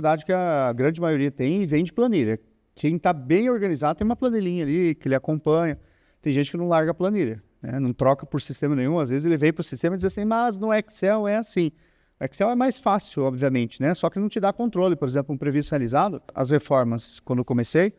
dificuldade que a grande maioria tem e vem de planilha. Quem está bem organizado tem uma planilhinha ali que ele acompanha. Tem gente que não larga a planilha, né? Não troca por sistema nenhum. Às vezes ele vem para o sistema e diz assim, mas no Excel é assim. O Excel é mais fácil, obviamente, né? Só que não te dá controle. Por exemplo, um previsto realizado, as reformas, quando eu comecei,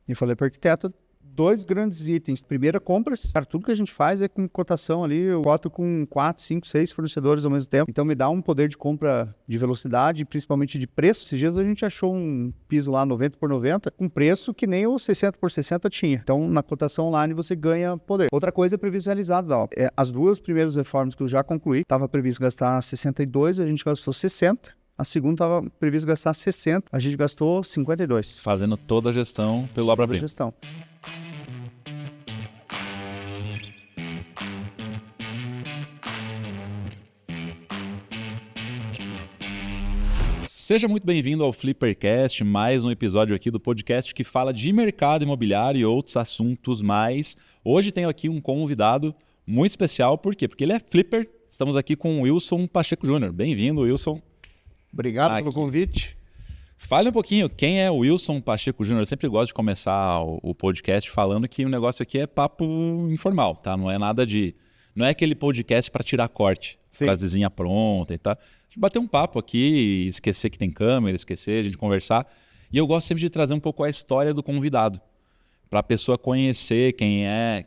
eu falei para o arquiteto, 2 grandes itens. Primeiro, compras. Cara, tudo que a gente faz é com cotação ali. Eu coto com 4, 5, 6 fornecedores ao mesmo tempo. Então, me dá um poder de compra de velocidade, principalmente de preço. Esses dias a gente achou um piso lá 90 por 90, com preço que nem o 60 por 60 tinha. Então, na cotação online, você ganha poder. Outra coisa é previsto realizado. Ó. As 2 primeiras reformas que eu já concluí, estava previsto gastar 62, a gente gastou 60. A segunda estava previsto gastar 60, a gente gastou 52. Fazendo toda a gestão pelo obra-prima. Gestão. Seja muito bem-vindo ao Flippercast, mais um episódio aqui do podcast que fala de mercado imobiliário e outros assuntos mais. Hoje tenho aqui um convidado muito especial, por quê? Porque ele é flipper. Estamos aqui com o Wilson Pacheco Jr. Bem-vindo, Wilson. Obrigado pelo convite. Fale um pouquinho, quem é o Wilson Pacheco Jr.? Eu sempre gosto de começar o podcast falando que o negócio aqui é papo informal, tá? Não é nada de... Não é aquele podcast para tirar corte, frasezinha pronta e tal. A gente bater um papo aqui, esquecer que tem câmera, esquecer, a gente conversar. E eu gosto sempre de trazer um pouco a história do convidado, para a pessoa conhecer quem é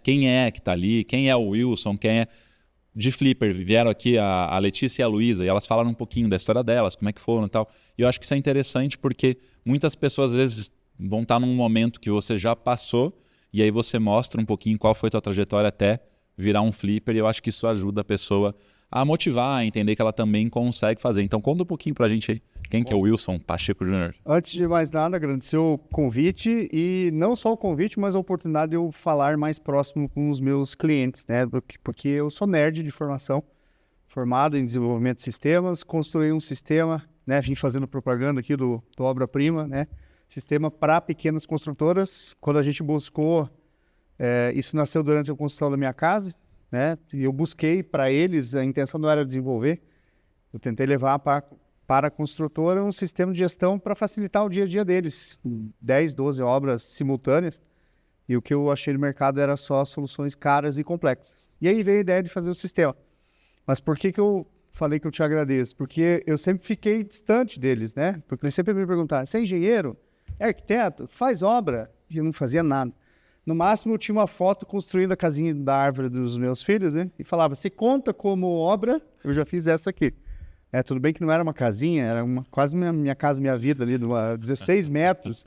que está ali, quem é o Wilson, quem é... De Flipper, vieram aqui a Letícia e a Luísa, e elas falaram um pouquinho da história delas, como é que foram e tal. E eu acho que isso é interessante porque muitas pessoas às vezes vão estar num momento que você já passou, e aí você mostra um pouquinho qual foi a tua trajetória até virar um Flipper, e eu acho que isso ajuda a pessoa a motivar, a entender que ela também consegue fazer. Então conta um pouquinho pra gente aí, quem que é o Wilson Pacheco Jr.? Antes de mais nada, agradecer o convite, e não só o convite, mas a oportunidade de eu falar mais próximo com os meus clientes, né? Porque eu sou nerd de formação, formado em desenvolvimento de sistemas, construí um sistema, né? Vim fazendo propaganda aqui do Obra-Prima, né? Sistema para pequenas construtoras. Quando a gente buscou, isso nasceu durante a construção da minha casa, né? E eu busquei para eles, a intenção não era desenvolver, eu tentei levar para a construtora um sistema de gestão para facilitar o dia a dia deles, 10, 12 obras simultâneas, e o que eu achei no mercado era só soluções caras e complexas. E aí veio a ideia de fazer o sistema. Mas por que eu falei que eu te agradeço? Porque eu sempre fiquei distante deles, né? Porque eles sempre me perguntaram, você é engenheiro? É arquiteto? Faz obra? E eu não fazia nada. No máximo, eu tinha uma foto construindo a casinha da árvore dos meus filhos, né? E falava, você conta como obra? Eu já fiz essa aqui. Tudo bem que não era uma casinha, era quase minha casa, minha vida ali, de 16 metros,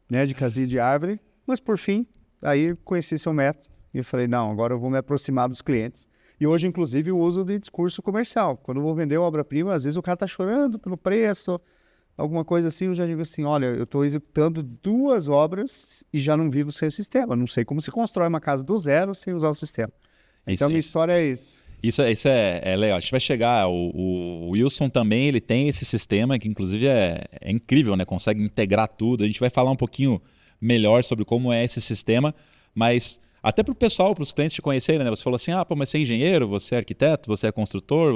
né, de casinha de árvore. Mas, por fim, aí conheci seu método e eu falei, não, agora eu vou me aproximar dos clientes. E hoje, inclusive, eu uso de discurso comercial. Quando eu vou vender uma obra-prima, às vezes o cara está chorando pelo preço, alguma coisa assim, eu já digo assim, olha, eu estou executando 2 obras e já não vivo sem o sistema. Não sei como se constrói uma casa do zero sem usar o sistema. Então, minha história é isso. Isso é legal. A gente vai chegar. O Wilson também ele tem esse sistema que, inclusive, é incrível, né? Consegue integrar tudo. A gente vai falar um pouquinho melhor sobre como é esse sistema, mas até para o pessoal, para os clientes te conhecerem, né? Você falou assim, pô, mas você é engenheiro, você é arquiteto, você é construtor,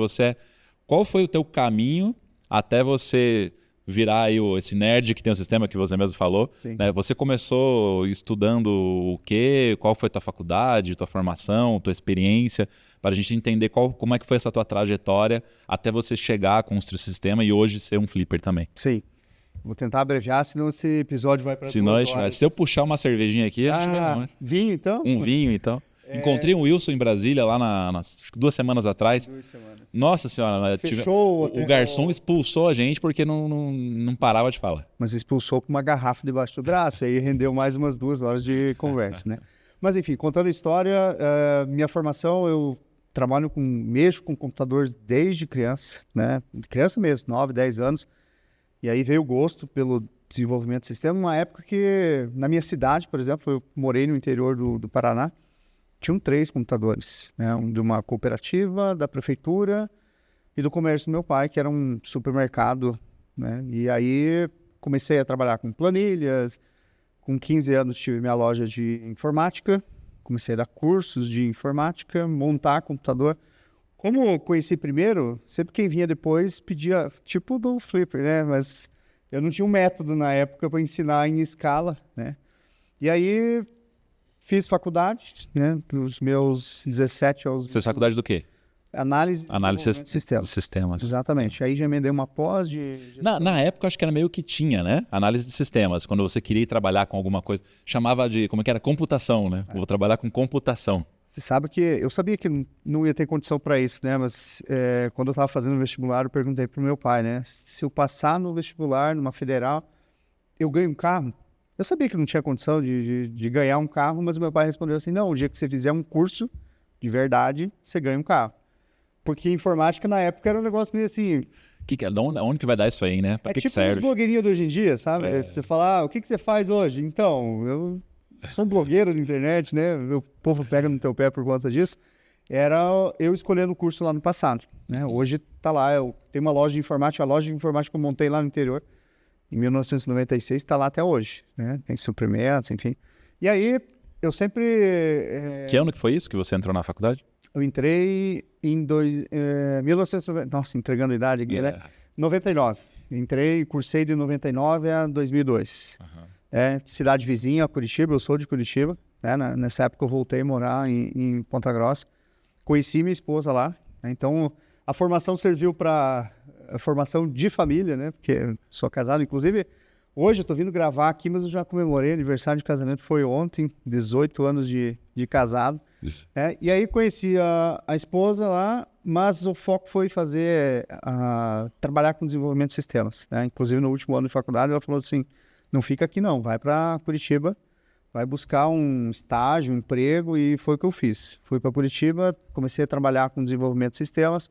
Qual foi o teu caminho até você virar aí esse nerd que tem o sistema que você mesmo falou, né? Você começou estudando o quê? Qual foi a tua faculdade, tua formação, tua experiência, para a gente entender como é que foi essa tua trajetória até você chegar a construir o sistema e hoje ser um flipper também. Sim. Vou tentar abreviar, senão esse episódio vai para 2 horas. Se eu puxar uma cervejinha aqui, a gente vai... Vinho, então? Um vinho, então. Encontrei um Wilson em Brasília lá acho que 2 semanas atrás. 2 semanas. Nossa senhora, Fechou o garçom expulsou a gente porque não parava de falar. Mas expulsou com uma garrafa debaixo do braço, aí rendeu mais umas 2 horas de conversa, né? Mas enfim, contando a história, minha formação, eu mexo com computador desde criança, né? Criança mesmo, 9, 10 anos. E aí veio o gosto pelo desenvolvimento de sistema, uma época que na minha cidade, por exemplo, eu morei no interior do Paraná, tinham 3 computadores, né? Um de uma cooperativa, da prefeitura e do comércio do meu pai, que era um supermercado, né? E aí comecei a trabalhar com planilhas, com 15 anos tive minha loja de informática, comecei a dar cursos de informática, montar computador. Como eu conheci primeiro, sempre quem vinha depois pedia, tipo do Flipper, né? Mas Eu não tinha um método na época para ensinar em escala, né? E aí fiz faculdade, né? Dos meus 17 aos... Você fez faculdade do quê? Análise de sistemas. sistemas. Exatamente. Aí já emendei uma pós de... Na época, acho que era meio que tinha, né? Análise de sistemas. Quando você queria ir trabalhar com alguma coisa, chamava de, como é que era? Computação, né? Vou trabalhar com computação. Você sabe que eu sabia que não ia ter condição para isso, né? Mas quando eu estava fazendo o vestibular, eu perguntei para o meu pai, né? Se eu passar no vestibular, numa federal, eu ganho um carro? Eu sabia que não tinha condição de ganhar um carro, mas meu pai respondeu assim, não, o dia que você fizer um curso de verdade, você ganha um carro. Porque informática na época era um negócio meio assim... Onde que vai dar isso aí, né? Pra que tipo serve? os blogueirinhos de hoje em dia, sabe? Você fala, o que você faz hoje? Então, eu sou um blogueiro na internet, né? O povo pega no teu pé por conta disso. Era eu escolhendo o curso lá no passado, né? Hoje tá lá, eu tenho uma loja de informática, a loja de informática que eu montei lá no interior, em 1996, está lá até hoje, né? Tem suprimentos, enfim. E aí, eu sempre... Que ano que foi isso que você entrou na faculdade? Eu entrei em 1990... Nossa, entregando a idade aqui, né? 99. Entrei, cursei de 99 a 2002. Cidade vizinha, Curitiba, eu sou de Curitiba, né? Nessa época eu voltei a morar em Ponta Grossa. Conheci minha esposa lá, né? Então a formação serviu para a formação de família, né? Porque sou casado, inclusive hoje eu tô vindo gravar aqui, mas eu já comemorei, aniversário de casamento foi ontem, 18 anos de casado. E aí conheci a esposa lá, mas o foco foi trabalhar com desenvolvimento de sistemas, né? Inclusive no último ano de faculdade ela falou assim, não fica aqui não, vai para Curitiba, vai buscar um estágio, um emprego, e foi o que eu fiz. Fui para Curitiba, comecei a trabalhar com desenvolvimento de sistemas,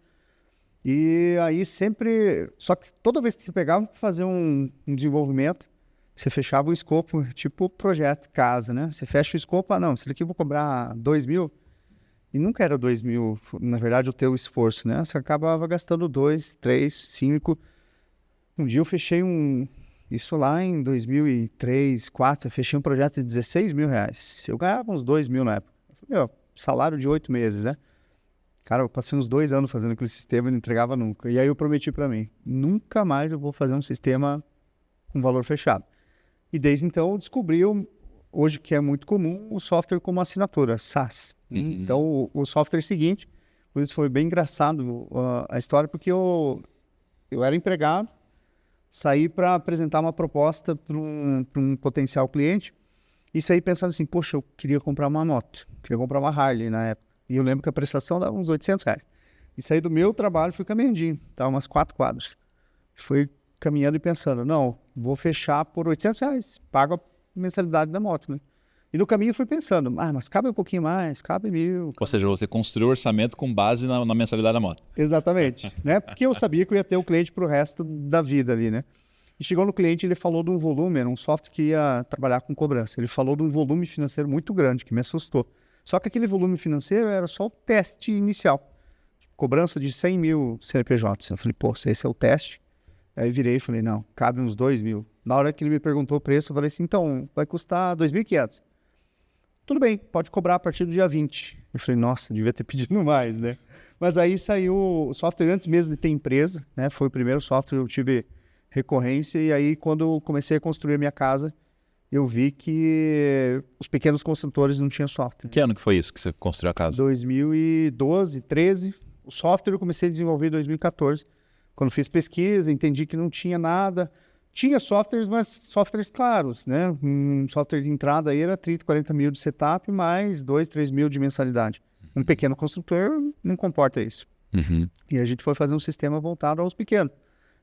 e aí sempre... Só que toda vez que você pegava para fazer um desenvolvimento, você fechava o escopo, tipo projeto casa, né? Você fecha o escopo, não, isso daqui eu vou cobrar 2 mil, e nunca era 2 mil, na verdade, o teu esforço, né? Você acabava gastando 2, 3, 5. Um dia eu fechei isso lá em 2003, 2004, eu fechei um projeto de 16 mil reais. Eu ganhava uns 2 mil na época. Eu falei, salário de 8 meses, né? Cara, eu passei uns 2 anos fazendo aquele sistema e não entregava nunca. E aí eu prometi para mim, nunca mais eu vou fazer um sistema com valor fechado. E desde então eu descobri, hoje que é muito comum, o software como assinatura, SaaS. Então o software seguinte, por isso foi bem engraçado a história, porque eu era empregado, saí para apresentar uma proposta para um potencial cliente e saí pensando assim, poxa, eu queria comprar uma moto, queria comprar uma Harley na época. E eu lembro que a prestação dava uns 800 reais. E saí do meu trabalho, fui caminhando, dava umas 4 quadras. Fui caminhando e pensando, não, vou fechar por 800 reais, pago a mensalidade da moto, né? E no caminho eu fui pensando, mas cabe um pouquinho mais, cabe 1.000. Ou seja, você construiu o orçamento com base na mensalidade da moto. Exatamente, né? Porque eu sabia que eu ia ter o cliente pro resto da vida ali, né? E chegou no cliente, ele falou de um volume, era um software que ia trabalhar com cobrança. Ele falou de um volume financeiro muito grande, que me assustou. Só que aquele volume financeiro era só o teste inicial. Cobrança de 100 mil CNPJs. Eu falei, pô, esse é o teste. Aí virei e falei, não, cabe uns 2 mil. Na hora que ele me perguntou o preço, eu falei assim, então, vai custar 2.500. Tudo bem, pode cobrar a partir do dia 20. Eu falei, nossa, devia ter pedido mais, né? Mas aí saiu o software antes mesmo de ter empresa, né? Foi o primeiro software que eu tive recorrência, e aí quando eu comecei a construir a minha casa, eu vi que os pequenos construtores não tinham software. Que ano que foi isso que você construiu a casa? 2012, 13. O software eu comecei a desenvolver em 2014. Quando fiz pesquisa, entendi que não tinha nada. Tinha softwares, mas softwares claros, né? Um software de entrada aí era 30, 40 mil de setup, mais 2, 3 mil de mensalidade. Um pequeno construtor não comporta isso. E a gente foi fazer um sistema voltado aos pequenos.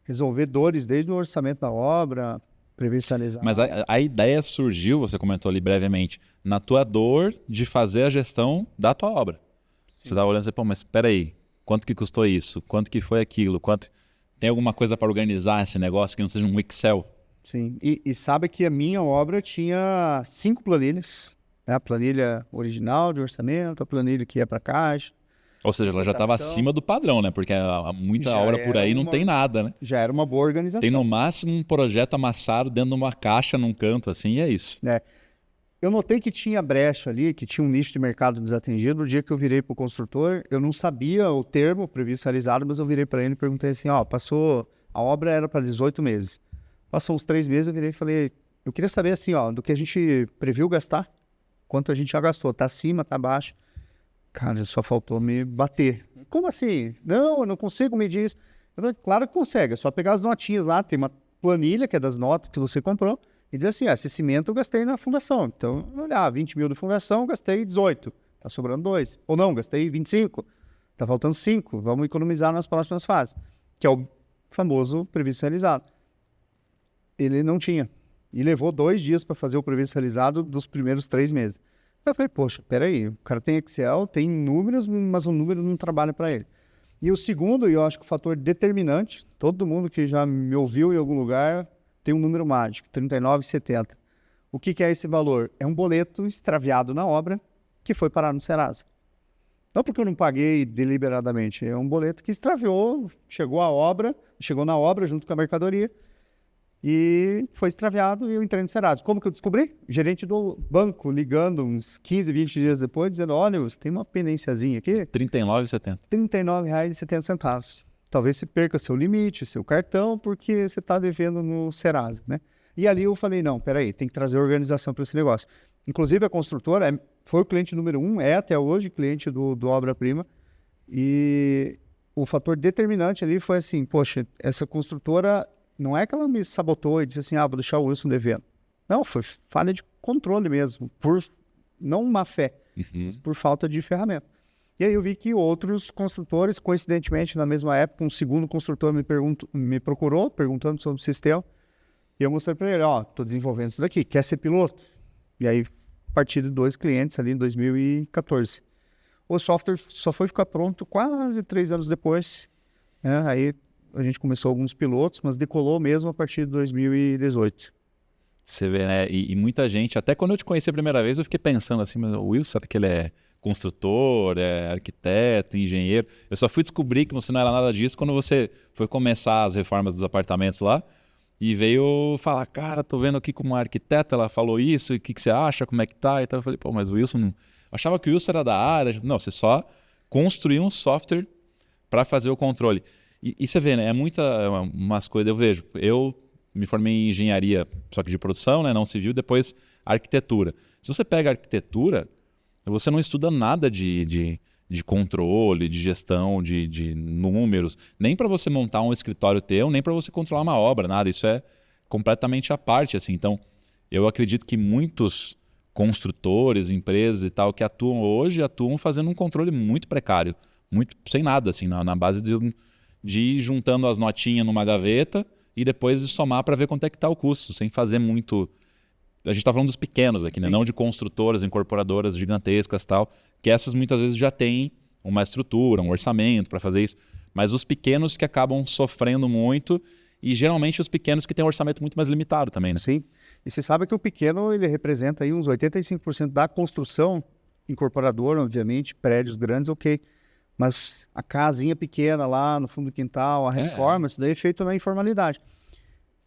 Resolver dores desde o orçamento da obra, previsionalizar. Mas a ideia surgiu, você comentou ali brevemente, na tua dor de fazer a gestão da tua obra. Sim. Você estava olhando e você, pô, mas espera aí, quanto que custou isso? Quanto que foi aquilo? Tem alguma coisa para organizar esse negócio que não seja um Excel? Sim, e sabe que a minha obra tinha 5 planilhas, né? A planilha original de orçamento, a planilha que ia para caixa. Ou seja, ela já estava acima do padrão, né? Porque muita Já obra por aí não tem nada, né? Já era uma boa organização. Tem no máximo um projeto amassado dentro de uma caixa num canto, assim, e é isso. Eu notei que tinha brecha ali, que tinha um nicho de mercado desatendido. No dia que eu virei para o construtor, eu não sabia o termo previsto realizado, mas eu virei para ele e perguntei assim, passou, a obra era para 18 meses. Passou uns 3 meses, eu virei e falei, eu queria saber assim, ó, do que a gente previu gastar, quanto a gente já gastou, tá acima, tá abaixo. Cara, só faltou me bater. Como assim? Não, eu não consigo medir isso. Eu falei, claro que consegue, é só pegar as notinhas lá, tem uma planilha que é das notas que você comprou, e dizer assim, esse cimento eu gastei na fundação. Então, olhar, 20 mil de fundação, gastei 18, tá sobrando 2. Ou não, gastei 25, tá faltando 5, vamos economizar nas próximas fases, que é o famoso previsto realizado. Ele não tinha. E levou 2 dias para fazer o previsto realizado dos primeiros 3 meses. Eu falei, poxa, peraí, o cara tem Excel, tem números, mas o número não trabalha para ele. E o segundo, e eu acho que o fator determinante, todo mundo que já me ouviu em algum lugar tem um número mágico, 39,70. O que é esse valor? É um boleto extraviado na obra que foi parar no Serasa. Não porque eu não paguei deliberadamente, é um boleto que extraviou, chegou na obra junto com a mercadoria, e foi extraviado e eu entrei no Serasa. Como que eu descobri? Gerente do banco ligando uns 15, 20 dias depois, dizendo, olha, você tem uma pendênciazinha aqui. R$ 39,70. R$ 39,70. Talvez você perca seu limite, seu cartão, porque você está devendo no Serasa, né? E ali eu falei, não, peraí, tem que trazer organização para esse negócio. Inclusive a construtora foi o cliente número 1, é até hoje cliente do Obra Prima. E o fator determinante ali foi assim, poxa, essa construtora... Não é que ela me sabotou e disse assim, vou deixar o Wilson devendo. Não, foi falha de controle mesmo, por não má fé, mas por falta de ferramenta. E aí eu vi que outros construtores, coincidentemente, na mesma época, um segundo construtor me procurou, perguntando sobre o sistema, e eu mostrei para ele, estou desenvolvendo isso daqui, quer ser piloto? E aí, a partir de 2 clientes ali em 2014. O software só foi ficar pronto quase 3 anos depois, né? Aí a gente começou alguns pilotos, mas decolou mesmo a partir de 2018. Você vê, né? E muita gente, até quando eu te conheci a primeira vez, eu fiquei pensando assim, mas o Wilson, será que ele é construtor, é arquiteto, engenheiro? Eu só fui descobrir que você não era nada disso quando você foi começar as reformas dos apartamentos lá e veio falar, cara, tô vendo aqui como uma arquiteta, ela falou isso, e o que você acha, como é que tá? Então eu falei, pô, mas o Wilson, eu achava que o Wilson era da área. Não, você só construiu um software para fazer o controle. E você vê, né? Umas coisas, eu vejo. Eu me formei em engenharia, só que de produção, né? Não civil, depois arquitetura. Se você pega arquitetura, você não estuda nada de controle, de gestão, de números, nem para você montar um escritório teu, nem para você controlar uma obra, nada. Isso é completamente à parte, assim. Então, eu acredito que muitos construtores, empresas e tal, que atuam hoje, atuam fazendo um controle muito precário, muito sem nada, assim, na base de ir juntando as notinhas numa gaveta e depois de somar para ver quanto é que está o custo, sem fazer muito... A gente está falando dos pequenos aqui, né? Não de construtoras, incorporadoras gigantescas e tal, que essas muitas vezes já têm uma estrutura, um orçamento para fazer isso, mas os pequenos que acabam sofrendo muito e geralmente os pequenos que têm um orçamento muito mais limitado também, né? Sim, e você sabe que o pequeno ele representa aí uns 85% da construção incorporadora, obviamente, prédios grandes, ok. Mas a casinha pequena lá no fundo do quintal, a reforma, isso daí é feito na informalidade.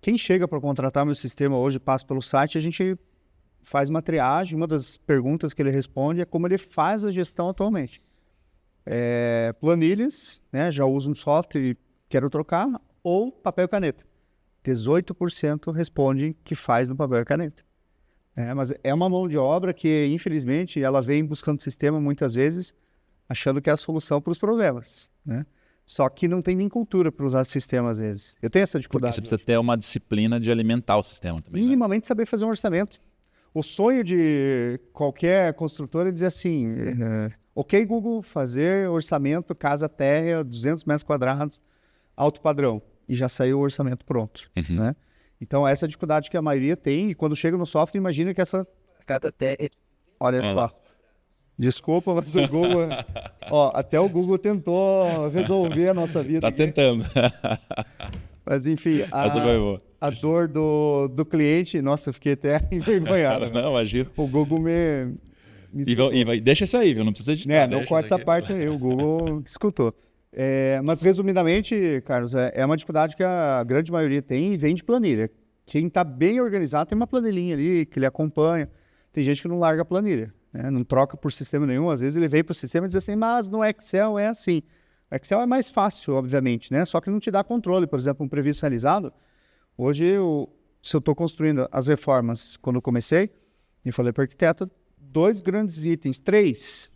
Quem chega para contratar meu sistema hoje, passa pelo site, a gente faz uma triagem. Uma das perguntas que ele responde é como ele faz a gestão atualmente. Planilhas, né? Já uso um software e quero trocar, ou papel e caneta. 18% respondem que faz no papel e caneta. Mas é uma mão de obra que, infelizmente, ela vem buscando sistema muitas vezes, achando que é a solução para os problemas, né? Só que não tem nem cultura para usar sistema às vezes. Eu tenho essa dificuldade. Porque você precisa ter uma disciplina de alimentar o sistema também. Minimamente saber fazer um orçamento. O sonho de qualquer construtor é dizer assim, ok, Google, fazer orçamento, casa térrea, 200 metros quadrados, alto padrão. E já saiu o orçamento pronto, né? Então essa é a dificuldade que a maioria tem. E quando chega no software, imagina que essa casa térrea... Olha só. Desculpa, mas o Google... até o Google tentou resolver a nossa vida. Tá tentando. Mas enfim, a dor do cliente... Nossa, eu fiquei até envergonhado. Não, imagina. O Google me deixa isso aí, viu? Não precisa editar. Não corta essa parte aí, o Google escutou. Mas resumidamente, Carlos, é uma dificuldade que a grande maioria tem e vem de planilha. Quem está bem organizado tem uma planilhinha ali que ele acompanha. Tem gente que não larga a planilha. Não troca por sistema nenhum, às vezes ele vem para o sistema e diz assim, mas no Excel é assim. O Excel é mais fácil, obviamente, né? Só que não te dá controle. Por exemplo, um previsto realizado, Hoje, se eu estou construindo as reformas, quando eu comecei, eu falei para o arquiteto, 2 grandes itens, 3.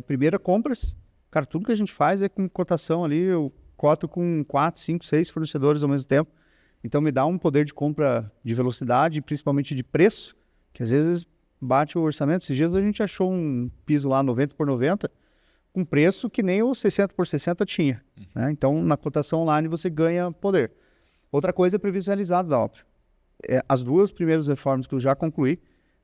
Primeiro, compras. Cara, tudo que a gente faz é com cotação ali, eu coto com 4, 5, 6 fornecedores ao mesmo tempo. Então, me dá um poder de compra de velocidade, principalmente de preço, que às vezes bate o orçamento. Esses dias a gente achou um piso lá 90 por 90, com preço que nem o 60 por 60 tinha. Né? Então, na cotação online, você ganha poder. Outra coisa é previsto realizado da obra. As 2 primeiras reformas que eu já concluí,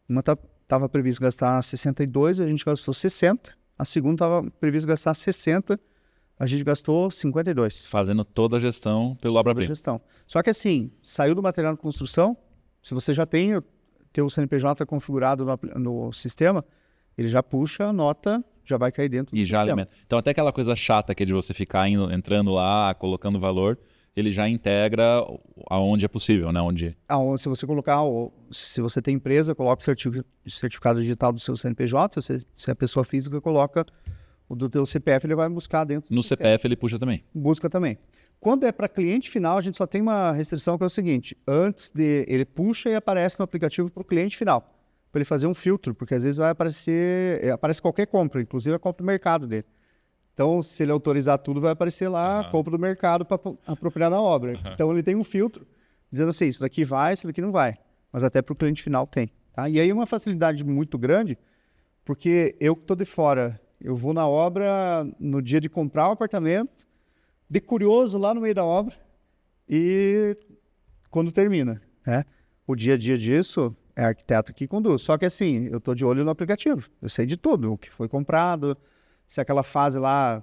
uma estava previsto gastar 62, a gente gastou 60. A segunda estava previsto gastar 60, a gente gastou 52. Fazendo toda a gestão pelo obra-prima. Só que assim, saiu do material de construção, se você já tem o teu CNPJ configurado no sistema, ele já puxa a nota, já vai cair dentro do sistema. Já alimenta. Então até aquela coisa chata que é de você ficar entrando lá, colocando valor, ele já integra aonde é possível, né? Se você colocar, se você tem empresa, coloca o certificado digital do seu CNPJ, se a pessoa física coloca o do teu CPF, ele vai buscar dentro do CPF sistema. Ele puxa também? Busca também. Quando é para cliente final, a gente só tem uma restrição que é o seguinte, ele puxa e aparece no aplicativo para o cliente final, para ele fazer um filtro, porque às vezes aparece qualquer compra, inclusive a compra do mercado dele. Então, se ele autorizar tudo, vai aparecer lá a compra do mercado para apropriar na obra. Então, ele tem um filtro dizendo assim, isso daqui vai, isso daqui não vai. Mas até para o cliente final tem. Tá? E aí uma facilidade muito grande, porque eu que estou de fora, eu vou na obra no dia de comprar o apartamento, de curioso lá no meio da obra e quando termina. Né? O dia a dia disso é a arquiteto que conduz. Só que assim, eu estou de olho no aplicativo. Eu sei de tudo, o que foi comprado, se aquela fase lá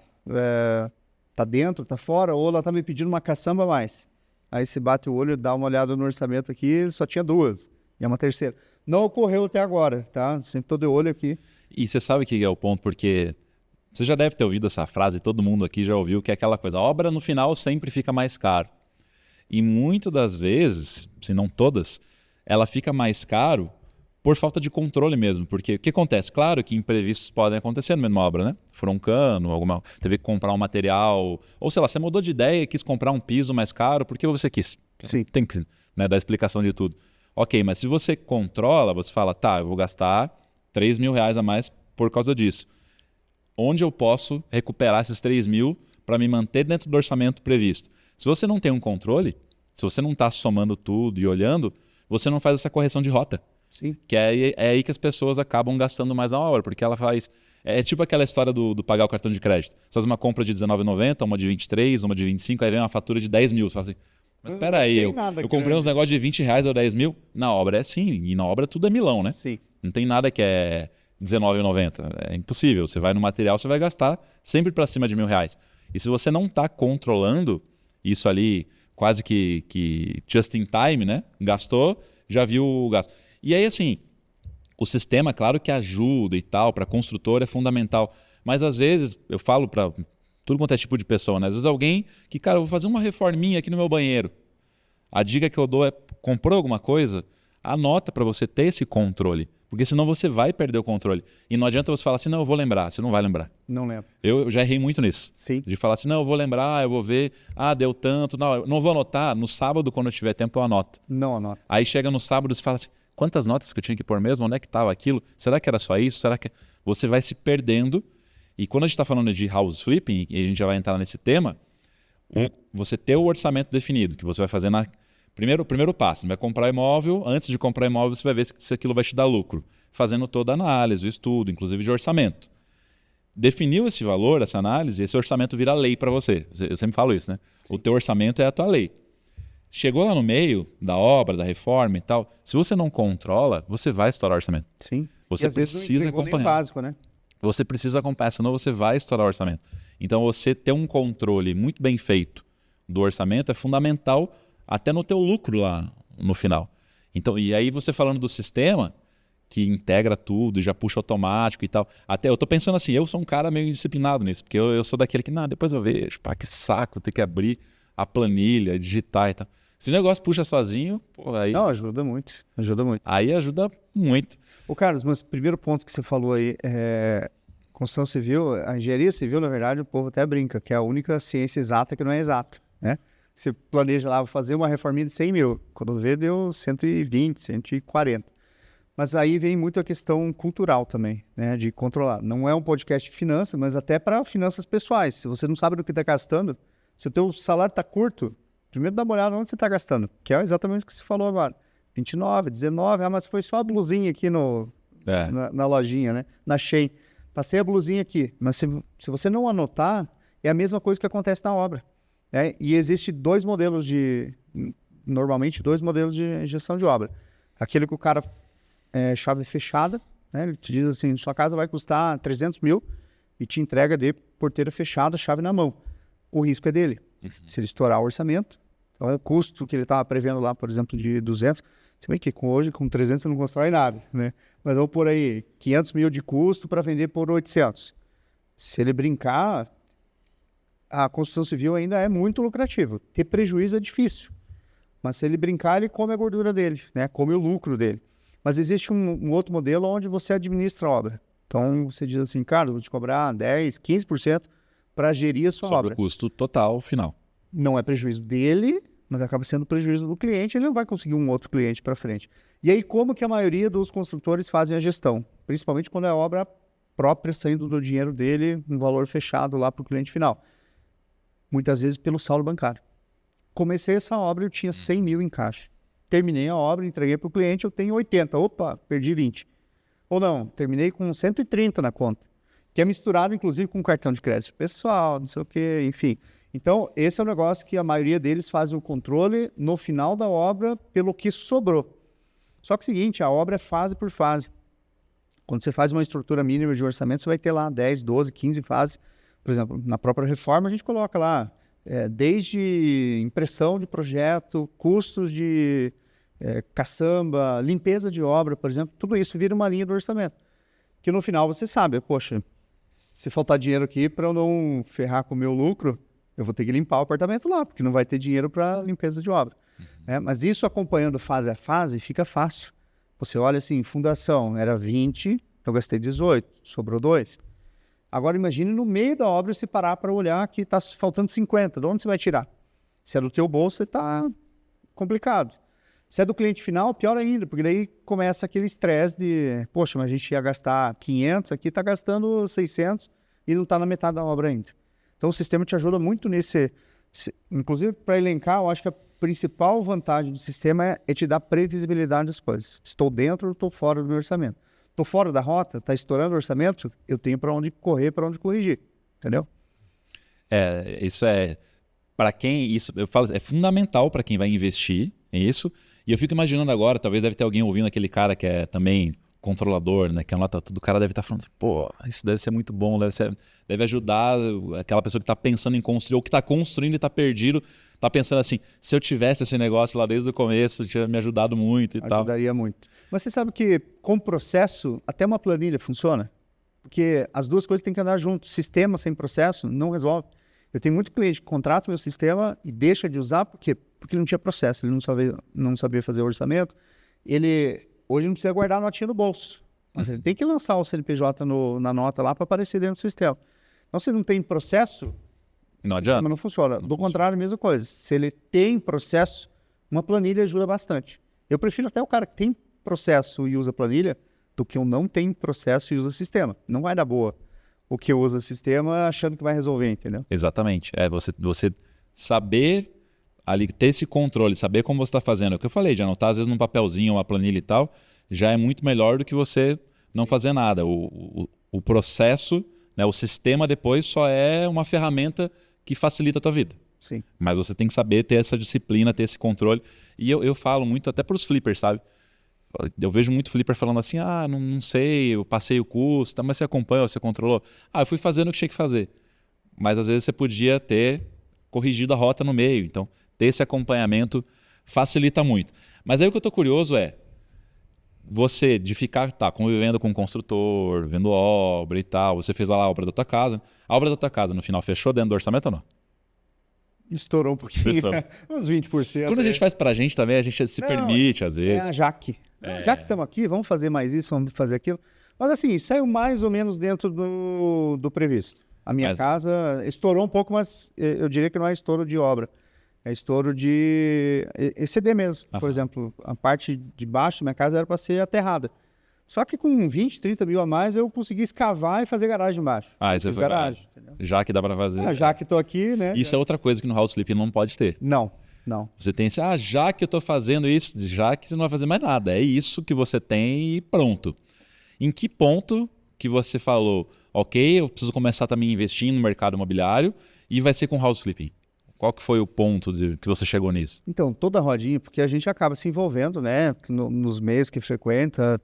tá dentro, tá fora, ou ela tá me pedindo uma caçamba a mais. Aí você bate o olho, dá uma olhada no orçamento aqui, só tinha 2, e é uma terceira. Não ocorreu até agora, tá? Sempre tô de olho aqui. E você sabe o que é o ponto, porque você já deve ter ouvido essa frase, todo mundo aqui já ouviu, que é aquela coisa, a obra no final sempre fica mais caro. E muitas das vezes, se não todas, ela fica mais caro por falta de controle mesmo, porque o que acontece? Claro que imprevistos podem acontecer na mesma obra, né? Furou um cano, teve que comprar um material, ou sei lá, você mudou de ideia e quis comprar um piso mais caro porque você quis. Sim. Tem que dar explicação de tudo. Ok, mas se você controla, você fala, tá, eu vou gastar R$3.000 a mais por causa disso. Onde eu posso recuperar esses 3.000 para me manter dentro do orçamento previsto? Se você não tem um controle, se você não está somando tudo e olhando, você não faz essa correção de rota. Sim. Que é aí que as pessoas acabam gastando mais na obra, porque ela faz... É tipo aquela história do pagar o cartão de crédito. Você faz uma compra de R$19,90, uma de 23, uma de 25, aí vem uma fatura de 10.000. Você fala assim, mas espera aí, eu comprei uns negócios de R$20 ou 10.000. Na obra é assim, e na obra tudo é milão, né? Sim. Não tem nada que é R$19,90. É impossível. Você vai no material, você vai gastar sempre para cima de R$1.000. E se você não está controlando isso ali, quase que just in time, né? Gastou, já viu o gasto. E aí, assim, o sistema, claro que ajuda e tal, para construtor é fundamental. Mas às vezes, eu falo para tudo quanto é tipo de pessoa, né? Às vezes alguém que, cara, eu vou fazer uma reforminha aqui no meu banheiro. A dica que eu dou é, comprou alguma coisa? Anota para você ter esse controle. Porque senão você vai perder o controle. E não adianta você falar assim, não, eu vou lembrar. Você não vai lembrar. Não lembro. Eu já errei muito nisso. Sim. De falar assim, não, eu vou lembrar, eu vou ver. Ah, deu tanto. Não, eu não vou anotar. No sábado, quando eu tiver tempo, eu anoto. Não anoto. Aí chega no sábado e fala assim, quantas notas que eu tinha que pôr mesmo? Onde é que estava aquilo? Será que era só isso? Será que... Você vai se perdendo. E quando a gente está falando de house flipping, e a gente já vai entrar nesse tema, você ter o orçamento definido, que você vai fazer na... Primeiro passo, você vai comprar imóvel, antes de comprar imóvel você vai ver se aquilo vai te dar lucro. Fazendo toda a análise, o estudo, inclusive de orçamento. Definiu esse valor, essa análise, esse orçamento vira lei para você. Eu sempre falo isso, né? Sim. O teu orçamento é a tua lei. Chegou lá no meio da obra, da reforma e tal, se você não controla, você vai estourar o orçamento. Sim. Você precisa acompanhar. Nem básico, né? Você precisa acompanhar, senão você vai estourar o orçamento. Então você ter um controle muito bem feito do orçamento é fundamental até no teu lucro lá no final. Então, e aí você falando do sistema, que integra tudo e já puxa automático e tal. Até eu tô pensando assim, eu sou um cara meio disciplinado nisso, porque eu sou daquele que, não, depois eu vejo, pá, que saco, ter que abrir a planilha, digitar e tal. Se o negócio puxa sozinho, pô, aí... Não, ajuda muito, ajuda muito. Aí ajuda muito. Ô Carlos, mas o primeiro ponto que você falou aí, construção civil, a engenharia civil, na verdade, o povo até brinca, que é a única ciência exata que não é exata, né? Você planeja lá, vou fazer uma reforminha de 100 mil. Quando vê, deu 120, 140. Mas aí vem muito a questão cultural também, né? De controlar. Não é um podcast de finanças, mas até para finanças pessoais. Se você não sabe do que está gastando, se o teu salário está curto, primeiro dá uma olhada onde você está gastando, que é exatamente o que você falou agora. 29, 19, mas foi só a blusinha aqui na lojinha, né? Na Shein. Passei a blusinha aqui. Mas se você não anotar, é a mesma coisa que acontece na obra. Né? E existe normalmente dois modelos de gestão de obra. Aquele que o cara chave fechada, né? Ele te diz assim, sua casa vai custar 300 mil e te entrega de porteira fechada, chave na mão. O risco é dele. Se ele estourar o orçamento, então o custo que ele estava prevendo lá, por exemplo, de 200, se bem que hoje com 300 você não constrói nada, né? Mas vamos por aí, 500 mil de custo para vender por 800. Se ele brincar, a construção civil ainda é muito lucrativa. Ter prejuízo é difícil. Mas se ele brincar, ele come a gordura dele, né? Come o lucro dele. Mas existe um outro modelo onde você administra a obra. Então, você diz assim, cara, eu vou te cobrar 10, 15% para gerir a sua obra. Sobre o custo total final. Não é prejuízo dele, mas acaba sendo prejuízo do cliente, ele não vai conseguir um outro cliente para frente. E aí, como que a maioria dos construtores fazem a gestão? Principalmente quando é a obra própria saindo do dinheiro dele, um valor fechado lá para o cliente final. Muitas vezes pelo saldo bancário. Comecei essa obra, eu tinha 100 mil em caixa. Terminei a obra, entreguei para o cliente, eu tenho 80. Opa, perdi 20. Ou não, terminei com 130 na conta. Que é misturado, inclusive, com cartão de crédito pessoal, não sei o quê, enfim. Então, esse é um negócio que a maioria deles fazem o controle no final da obra pelo que sobrou. Só que é o seguinte, a obra é fase por fase. Quando você faz uma estrutura mínima de orçamento, você vai ter lá 10, 12, 15 fases. Por exemplo, na própria reforma, a gente coloca lá desde impressão de projeto, custos de caçamba, limpeza de obra, por exemplo, tudo isso vira uma linha do orçamento. Que no final você sabe, poxa, se faltar dinheiro aqui para eu não ferrar com o meu lucro, eu vou ter que limpar o apartamento lá, porque não vai ter dinheiro para limpeza de obra. Mas isso acompanhando fase a fase fica fácil. Você olha assim, fundação era 20, eu gastei 18, sobrou 2. Agora imagine no meio da obra você parar para olhar que está faltando 50, de onde você vai tirar? Se é do teu bolso, está complicado. Se é do cliente final, pior ainda, porque daí começa aquele estresse de, poxa, mas a gente ia gastar 500, aqui está gastando 600 e não está na metade da obra ainda. Então o sistema te ajuda muito inclusive para elencar, eu acho que a principal vantagem do sistema é te dar previsibilidade das coisas. Estou dentro ou estou fora do meu orçamento. Estou fora da rota, está estourando o orçamento, eu tenho para onde correr, para onde corrigir, entendeu? Isso para quem, eu falo, é fundamental para quem vai investir em isso. E eu fico imaginando agora, talvez deve ter alguém ouvindo aquele cara que é também controlador, né? Que anota tudo, o cara deve estar falando, pô, isso deve ser muito bom, deve ajudar aquela pessoa que está pensando em construir, ou que está construindo e está perdido, está pensando assim, se eu tivesse esse negócio lá desde o começo, tinha me ajudado muito e tal. Ajudaria muito. Mas você sabe que com processo, até uma planilha funciona? Porque as duas coisas têm que andar junto. Sistema sem processo não resolve. Eu tenho muito cliente que contrata o meu sistema e deixa de usar, por quê? Porque ele não tinha processo, ele não sabia fazer o orçamento. Ele hoje não precisa guardar a notinha no bolso, mas ele tem que lançar o CNPJ na nota lá para aparecer dentro do sistema. Então, se não tem processo, não o adianta. sistema não funciona. Do contrário, a mesma coisa. Se ele tem processo, uma planilha ajuda bastante. Eu prefiro até o cara que tem processo e usa planilha do que eu não tenho processo e usa sistema. Não vai dar boa o que usa sistema achando que vai resolver, entendeu? Exatamente. Você saber ali, ter esse controle, saber como você está fazendo. É o que eu falei, de anotar às vezes num papelzinho, uma planilha e tal, já é muito melhor do que você não fazer nada. O processo, né, o sistema depois só é uma ferramenta que facilita a tua vida. Sim. Mas você tem que saber ter essa disciplina, ter esse controle. E eu falo muito até para os flippers, sabe? Eu vejo muito flipper falando assim, não sei, eu passei o custo, mas você acompanhou, você controlou? Eu fui fazendo o que tinha que fazer. Mas às vezes você podia ter corrigido a rota no meio. Então, ter esse acompanhamento facilita muito. Mas aí o que eu estou curioso é, você de ficar convivendo com o construtor, vendo obra e tal, você fez lá a obra da tua casa. A obra da tua casa, no final, fechou dentro do orçamento ou não? Estourou um pouquinho, uns 20%. Quando a gente faz pra gente também, a gente se permite às vezes. É a Jaque. Já que estamos aqui, vamos fazer mais isso, vamos fazer aquilo. Mas assim, saiu mais ou menos dentro do previsto. A minha casa estourou um pouco, mas eu diria que não é estouro de obra. É estouro de exceder mesmo. Por exemplo, a parte de baixo da minha casa era para ser aterrada. Só que com 20, 30 mil a mais, eu consegui escavar e fazer garagem embaixo. Isso foi garagem. Já que dá para fazer. Já que tô aqui, né? Isso é outra coisa que no house flip não pode ter. Não. Você tem esse, já que eu tô fazendo isso, já que você não vai fazer mais nada. É isso que você tem e pronto. Em que ponto que você falou, ok, eu preciso começar também a investir no mercado imobiliário e vai ser com house flipping? Qual que foi o ponto que você chegou nisso? Então, toda rodinha, porque a gente acaba se envolvendo, né? Nos meios que frequenta,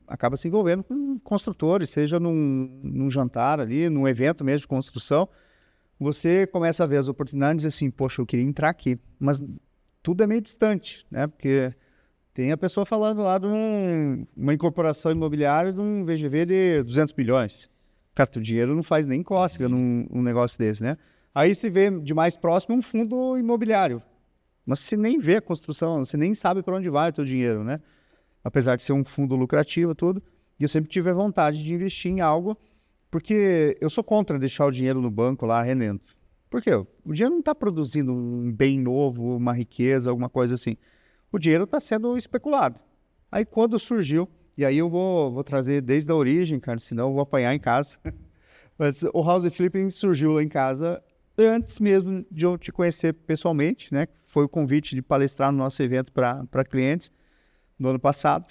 acaba se envolvendo com construtores, seja num jantar ali, num evento mesmo de construção. Você começa a ver as oportunidades e assim, poxa, eu queria entrar aqui. Mas tudo é meio distante, né? Porque tem a pessoa falando lá de uma incorporação imobiliária de um VGV de 200 milhões. Cara, o dinheiro não faz nem cócega num negócio desse, né? Aí se vê de mais próximo um fundo imobiliário. Mas você nem vê a construção, você nem sabe para onde vai o teu dinheiro, né? Apesar de ser um fundo lucrativo tudo. E eu sempre tive a vontade de investir em algo, porque eu sou contra deixar o dinheiro no banco lá rendendo. Por quê? O dinheiro não está produzindo um bem novo, uma riqueza, alguma coisa assim. O dinheiro está sendo especulado. Aí quando surgiu, e aí eu vou trazer desde a origem, cara, senão eu vou apanhar em casa. Mas o house flipping surgiu lá em casa antes mesmo de eu te conhecer pessoalmente, né? Foi o convite de palestrar no nosso evento para clientes no ano passado.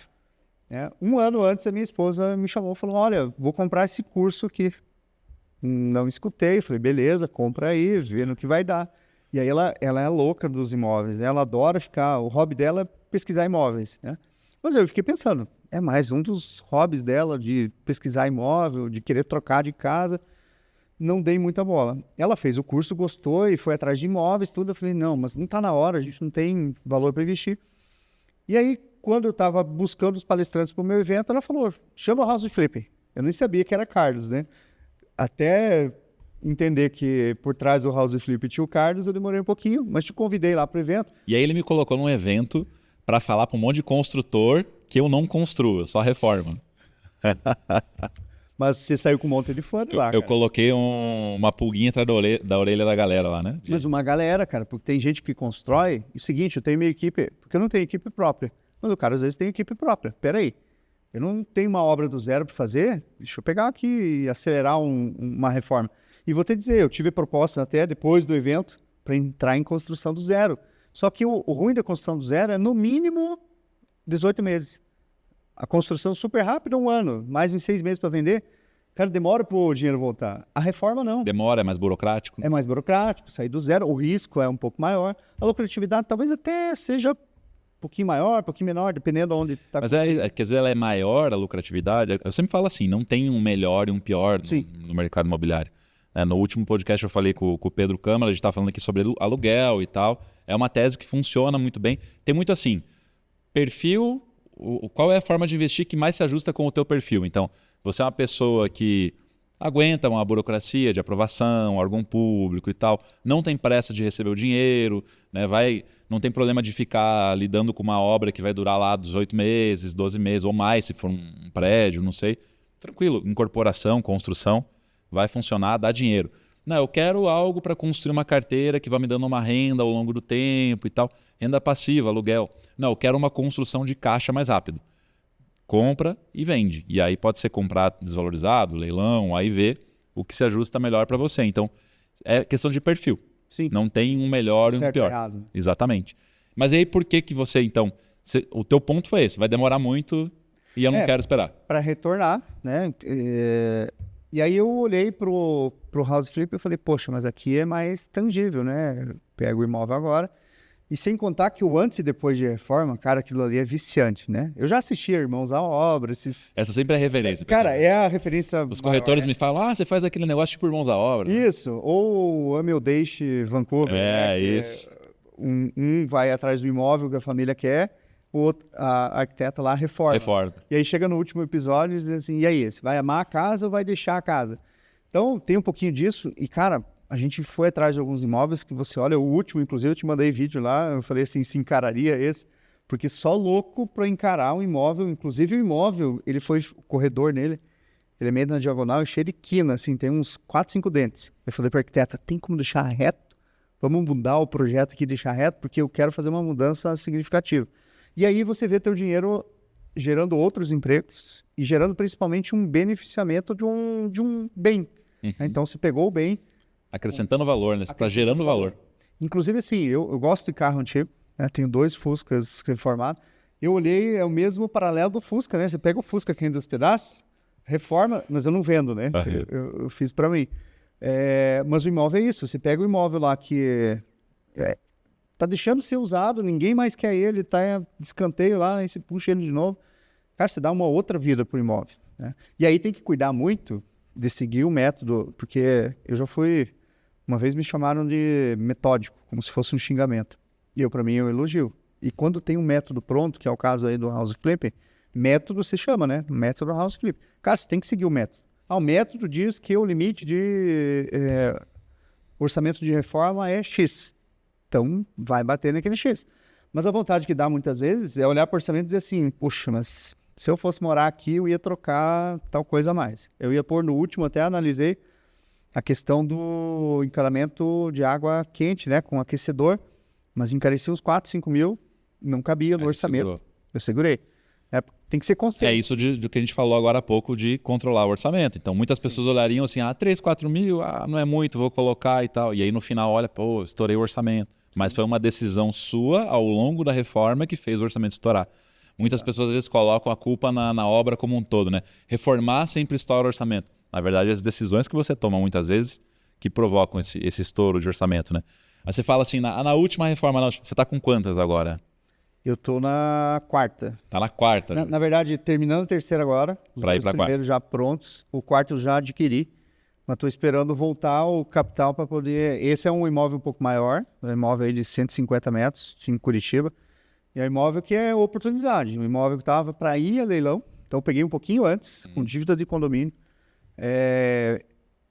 Né? Um ano antes, a minha esposa me chamou e falou, olha, vou comprar esse curso aqui. Não escutei, falei, beleza, compra aí, vê no que vai dar. E aí ela é louca dos imóveis, né? Ela adora ficar, o hobby dela é pesquisar imóveis, né? Mas eu fiquei pensando, é mais um dos hobbies dela de pesquisar imóvel, de querer trocar de casa. Não dei muita bola. Ela fez o curso, gostou e foi atrás de imóveis, tudo. Eu falei, não, mas não está na hora, a gente não tem valor para investir. E aí, quando eu estava buscando os palestrantes para o meu evento, ela falou, chama o House Flip. Eu nem sabia que era Carlos, né? Até entender que por trás do House Flip tinha o Carlos, eu demorei um pouquinho, mas te convidei lá para o evento. E aí ele me colocou num evento para falar para um monte de construtor que eu não construo, eu só reformo. Mas você saiu com um monte de fã de lá, Eu coloquei uma pulguinha atrás da orelha da galera lá, né? Mas uma galera, cara, porque tem gente que constrói. E o seguinte, eu tenho minha equipe, porque eu não tenho equipe própria. Mas o cara às vezes tem equipe própria. Peraí, eu não tenho uma obra do zero para fazer, deixa eu pegar aqui e acelerar uma reforma. E vou te dizer, eu tive propostas até depois do evento para entrar em construção do zero. Só que o ruim da construção do zero é no mínimo 18 meses. A construção super rápida, 1 ano, mais em 6 meses para vender. Cara, demora para o dinheiro voltar. A reforma não. Demora, é mais burocrático. É mais burocrático, sair do zero. O risco é um pouco maior. A lucratividade talvez até seja um pouquinho maior, um pouquinho menor, dependendo de onde está. Mas quer dizer, ela é maior, a lucratividade? Eu sempre falo assim, não tem um melhor e um pior no mercado imobiliário. No último podcast eu falei com o Pedro Câmara, a gente estava falando aqui sobre aluguel e tal. É uma tese que funciona muito bem. Tem muito assim, perfil... Qual é a forma de investir que mais se ajusta com o teu perfil? Então, você é uma pessoa que aguenta uma burocracia de aprovação, órgão público e tal, não tem pressa de receber o dinheiro, né? Não tem problema de ficar lidando com uma obra que vai durar lá 18 meses, 12 meses ou mais, se for um prédio, não sei. Tranquilo, incorporação, construção, vai funcionar, dá dinheiro. Não, eu quero algo para construir uma carteira que vai me dando uma renda ao longo do tempo e tal. Renda passiva, aluguel. Não, eu quero uma construção de caixa mais rápido. Compra e vende. E aí pode ser comprado desvalorizado, leilão, aí vê o que se ajusta melhor para você. Então, é questão de perfil. Sim. Não tem um melhor e um pior. Errado. Exatamente. Mas aí por que você, então... o teu ponto foi esse, vai demorar muito e eu não quero esperar. Para retornar, né? E aí eu olhei pro House Flip e falei, poxa, mas aqui é mais tangível, né? Pego o imóvel agora. E sem contar que o antes e depois de reforma, cara, aquilo ali é viciante, né? Eu já assisti Irmãos à Obra, Essa sempre é a referência. Cara, é a referência... Os corretores me falam, você faz aquele negócio tipo Irmãos à Obra. Isso, ou Ame ou Deixe Vancouver. Né? Isso. Um vai atrás do imóvel que a família quer, o outro, a arquiteta lá reforma. E aí chega no último episódio e diz assim, e aí, você vai amar a casa ou vai deixar a casa? Então, tem um pouquinho disso e, cara... A gente foi atrás de alguns imóveis que você olha, o último, inclusive, eu te mandei vídeo lá, eu falei assim, se encararia esse, porque só louco para encarar um imóvel, inclusive o imóvel, ele foi o corredor nele, ele é meio na diagonal e cheio de quina, assim, tem uns 4, 5 dentes. Eu falei para a arquiteta, tem como deixar reto Vamos mudar o projeto aqui e deixar reto, porque eu quero fazer uma mudança significativa. E aí você vê teu dinheiro gerando outros empregos e gerando principalmente um beneficiamento de um bem. Então, você pegou o bem... Acrescentando valor, né? Você está gerando valor. Inclusive, assim, eu gosto de carro antigo, né? Tenho 2 Fuscas reformados. Eu olhei, é o mesmo paralelo do Fusca, né? Você pega o Fusca aqui dos pedaços, reforma, mas eu não vendo, né? Eu fiz para mim. Mas o imóvel é isso. Você pega o imóvel lá que tá deixando de ser usado, ninguém mais quer ele, tá de escanteio lá, aí você puxa ele de novo. Cara, você dá uma outra vida pro imóvel, né? E aí tem que cuidar muito de seguir o método, porque eu já fui... Uma vez me chamaram de metódico, como se fosse um xingamento. E para mim, eu elogio. E quando tem um método pronto, que é o caso aí do House Flip, método se chama, né? Método House Flip. Cara, você tem que seguir o método. O método diz que o limite de orçamento de reforma é X. Então, vai bater naquele X. Mas a vontade que dá muitas vezes é olhar para o orçamento e dizer assim, puxa, mas se eu fosse morar aqui, eu ia trocar tal coisa a mais. Eu ia pôr no último, até analisei, a questão do encanamento de água quente, né, com aquecedor, mas encarecia uns 4, 5 mil, não cabia no orçamento. Eu segurei. Tem que ser consciente. É isso do que a gente falou agora há pouco de controlar o orçamento. Então, muitas pessoas olhariam assim, 3, 4 mil, não é muito, vou colocar e tal. E aí, no final, olha, pô, estourei o orçamento. Mas foi uma decisão sua, ao longo da reforma, que fez o orçamento estourar. Muitas pessoas, às vezes, colocam a culpa na obra como um todo, né? Reformar sempre estoura o orçamento. Na verdade, as decisões que você toma, muitas vezes, que provocam esse estouro de orçamento, né? Aí você fala assim, na última reforma, você está com quantas agora? Eu tô na 4ª. Tá na 4ª. Na verdade, terminando a 3ª agora. Para ir para a 4ª. Os primeiros já prontos. O 4º eu já adquiri. Mas estou esperando voltar o capital para poder... Esse é um imóvel um pouco maior. Um imóvel aí de 150 metros, em Curitiba. E é um imóvel que é oportunidade. Um imóvel que estava para ir a leilão. Então eu peguei um pouquinho antes, com dívida de condomínio.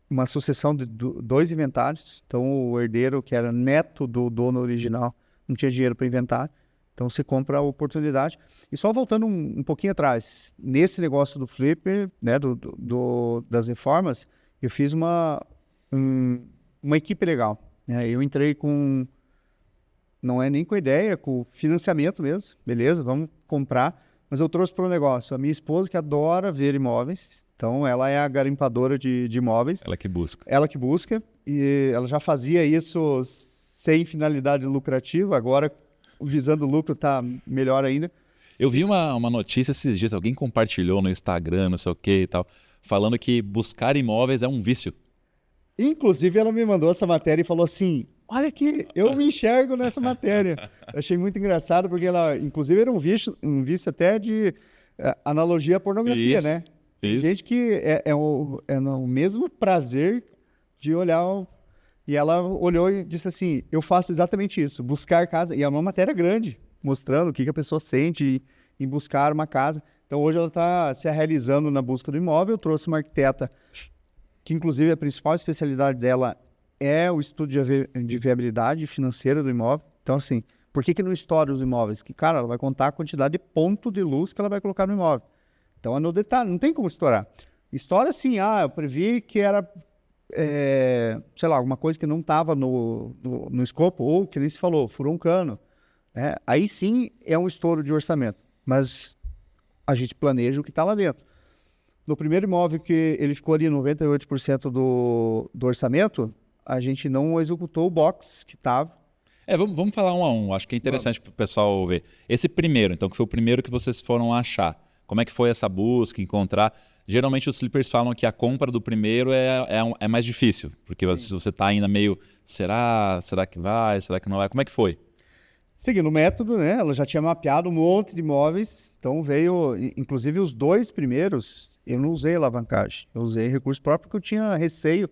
Uma sucessão de 2 inventários. Então o herdeiro, que era neto do dono original, não tinha dinheiro para inventário. Então você compra a oportunidade. E só voltando um pouquinho atrás, nesse negócio do flipper, né, das reformas, eu fiz uma equipe legal, né? Eu entrei com, não é nem com ideia, com financiamento mesmo, beleza, vamos comprar. Mas eu trouxe para o negócio a minha esposa, que adora ver imóveis. Então, ela é a garimpadora de imóveis. Ela que busca. Ela que busca. E ela já fazia isso sem finalidade lucrativa. Agora, visando lucro, está melhor ainda. Eu vi uma notícia esses dias, alguém compartilhou no Instagram, não sei o que e tal, falando que buscar imóveis é um vício. Inclusive, ela me mandou essa matéria e falou assim, olha aqui, eu me enxergo nessa matéria. Eu achei muito engraçado, porque ela, inclusive, era um vício até de analogia à pornografia, isso, né? Isso. Gente que é o mesmo prazer de olhar. E ela olhou e disse assim, eu faço exatamente isso, buscar casa. E é uma matéria grande, mostrando o que a pessoa sente em buscar uma casa. Então, hoje ela está se realizando na busca do imóvel. Eu trouxe uma arquiteta, que inclusive a principal especialidade dela é o estudo de viabilidade financeira do imóvel. Então, assim, por que não estoura os imóveis? Que, cara, ela vai contar a quantidade de ponto de luz que ela vai colocar no imóvel. Então, é no detalhe, não tem como estourar. Estoura assim, eu previ que era, sei lá, alguma coisa que não estava no escopo, ou que nem se falou, furou um cano. Aí sim é um estouro de orçamento, mas a gente planeja o que está lá dentro. No primeiro imóvel que ele ficou ali 98% do orçamento, a gente não executou o box que estava. Vamos falar um a um, acho que é interessante para o pessoal ver. Esse primeiro, então, que foi o primeiro que vocês foram achar. Como é que foi essa busca, encontrar? Geralmente os flippers falam que a compra do primeiro é mais difícil, porque você está ainda meio, será que vai, será que não vai? Como é que foi? Seguindo o método, né? Ela já tinha mapeado um monte de imóveis, então veio, inclusive os 2 primeiros, eu não usei alavancagem, eu usei recurso próprio porque eu tinha receio.